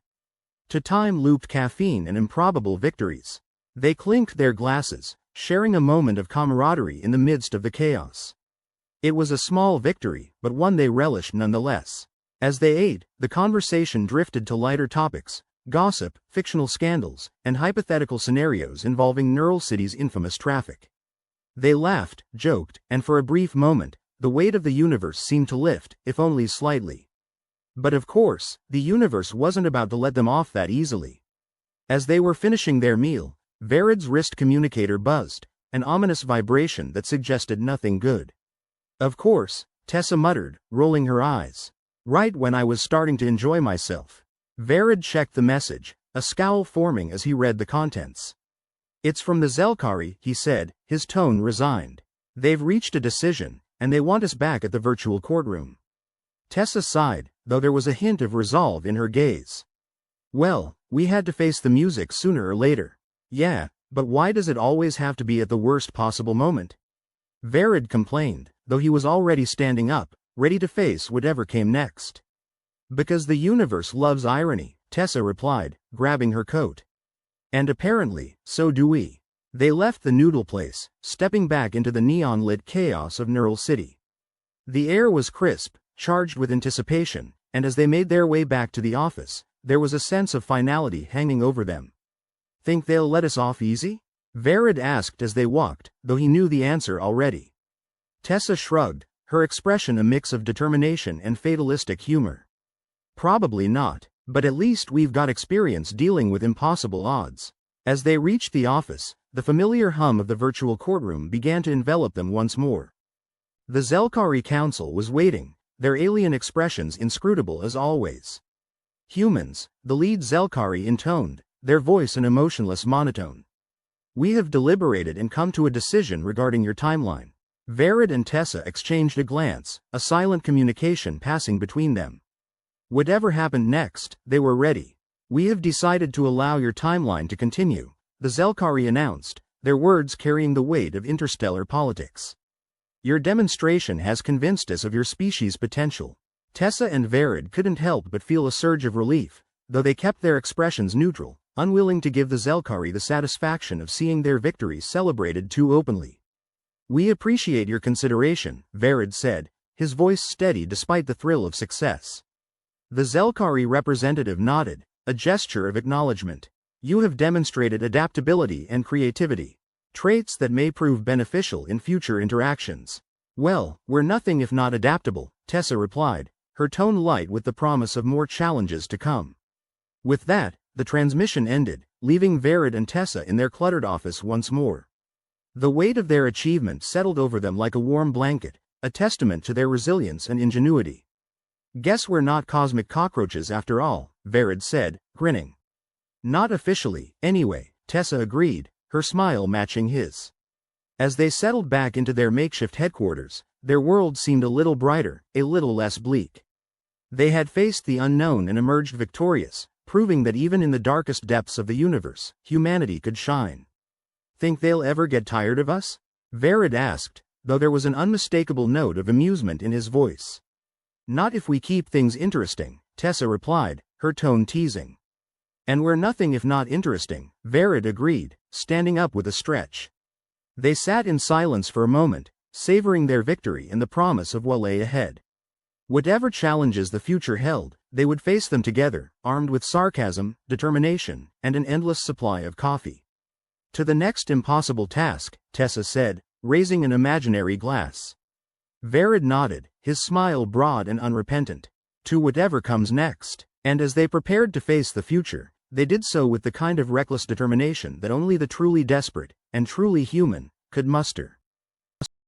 To time-looped caffeine and improbable victories. They clinked their glasses, sharing a moment of camaraderie in the midst of the chaos. It was a small victory, but one they relished nonetheless. As they ate, the conversation drifted to lighter topics: gossip, fictional scandals, and hypothetical scenarios involving Neural City's infamous traffic. They laughed, joked, and for a brief moment, the weight of the universe seemed to lift, if only slightly. But of course, the universe wasn't about to let them off that easily. As they were finishing their meal, Verid's wrist communicator buzzed, an ominous vibration that suggested nothing good. "Of course," Tessa muttered, rolling her eyes. "Right when I was starting to enjoy myself." Verid checked the message, a scowl forming as he read the contents. "It's from the Zelkari," he said, his tone resigned. "They've reached a decision, and they want us back at the virtual courtroom." Tessa sighed, though there was a hint of resolve in her gaze. "Well, we had to face the music sooner or later." "Yeah, but why does it always have to be at the worst possible moment?" Verid complained, though he was already standing up, ready to face whatever came next. "Because the universe loves irony," Tessa replied, grabbing her coat. "And apparently, so do we." They left the noodle place, stepping back into the neon-lit chaos of Neural City. The air was crisp, charged with anticipation, and as they made their way back to the office, there was a sense of finality hanging over them. "Think they'll let us off easy?" Verid asked as they walked, though he knew the answer already. Tessa shrugged, her expression a mix of determination and fatalistic humor. "Probably not, but at least we've got experience dealing with impossible odds." As they reached the office, the familiar hum of the virtual courtroom began to envelop them once more. The Zelkari Council was waiting, their alien expressions inscrutable as always. Humans, the lead Zelkari intoned, their voice an emotionless monotone. We have deliberated and come to a decision regarding your timeline. Verid and Tessa exchanged a glance, a silent communication passing between them. Whatever happened next, they were ready. We have decided to allow your timeline to continue, the Zelkari announced, their words carrying the weight of interstellar politics. Your demonstration has convinced us of your species' potential. Tessa and Verid couldn't help but feel a surge of relief, though they kept their expressions neutral, unwilling to give the Zelkari the satisfaction of seeing their victories celebrated too openly. We appreciate your consideration, Verid said, his voice steady despite the thrill of success. The Zelkari representative nodded, a gesture of acknowledgement. You have demonstrated adaptability and creativity, traits that may prove beneficial in future interactions. Well, we're nothing if not adaptable, Tessa replied, her tone light with the promise of more challenges to come. With that, the transmission ended, leaving Verid and Tessa in their cluttered office once more. The weight of their achievement settled over them like a warm blanket, a testament to their resilience and ingenuity. Guess we're not cosmic cockroaches after all, Verid said, grinning. Not officially, anyway, Tessa agreed, her smile matching his. As they settled back into their makeshift headquarters, their world seemed a little brighter, a little less bleak. They had faced the unknown and emerged victorious, proving that even in the darkest depths of the universe, humanity could shine. Think they'll ever get tired of us? Verid asked, though there was an unmistakable note of amusement in his voice. Not if we keep things interesting, Tessa replied, her tone teasing. And we're nothing if not interesting, Verid agreed, standing up with a stretch. They sat in silence for a moment, savoring their victory and the promise of what lay ahead. Whatever challenges the future held, they would face them together, armed with sarcasm, determination, and an endless supply of coffee. To the next impossible task, Tessa said, raising an imaginary glass. Verid nodded, his smile broad and unrepentant. To whatever comes next. And as they prepared to face the future, they did so with the kind of reckless determination that only the truly desperate, and truly human, could muster.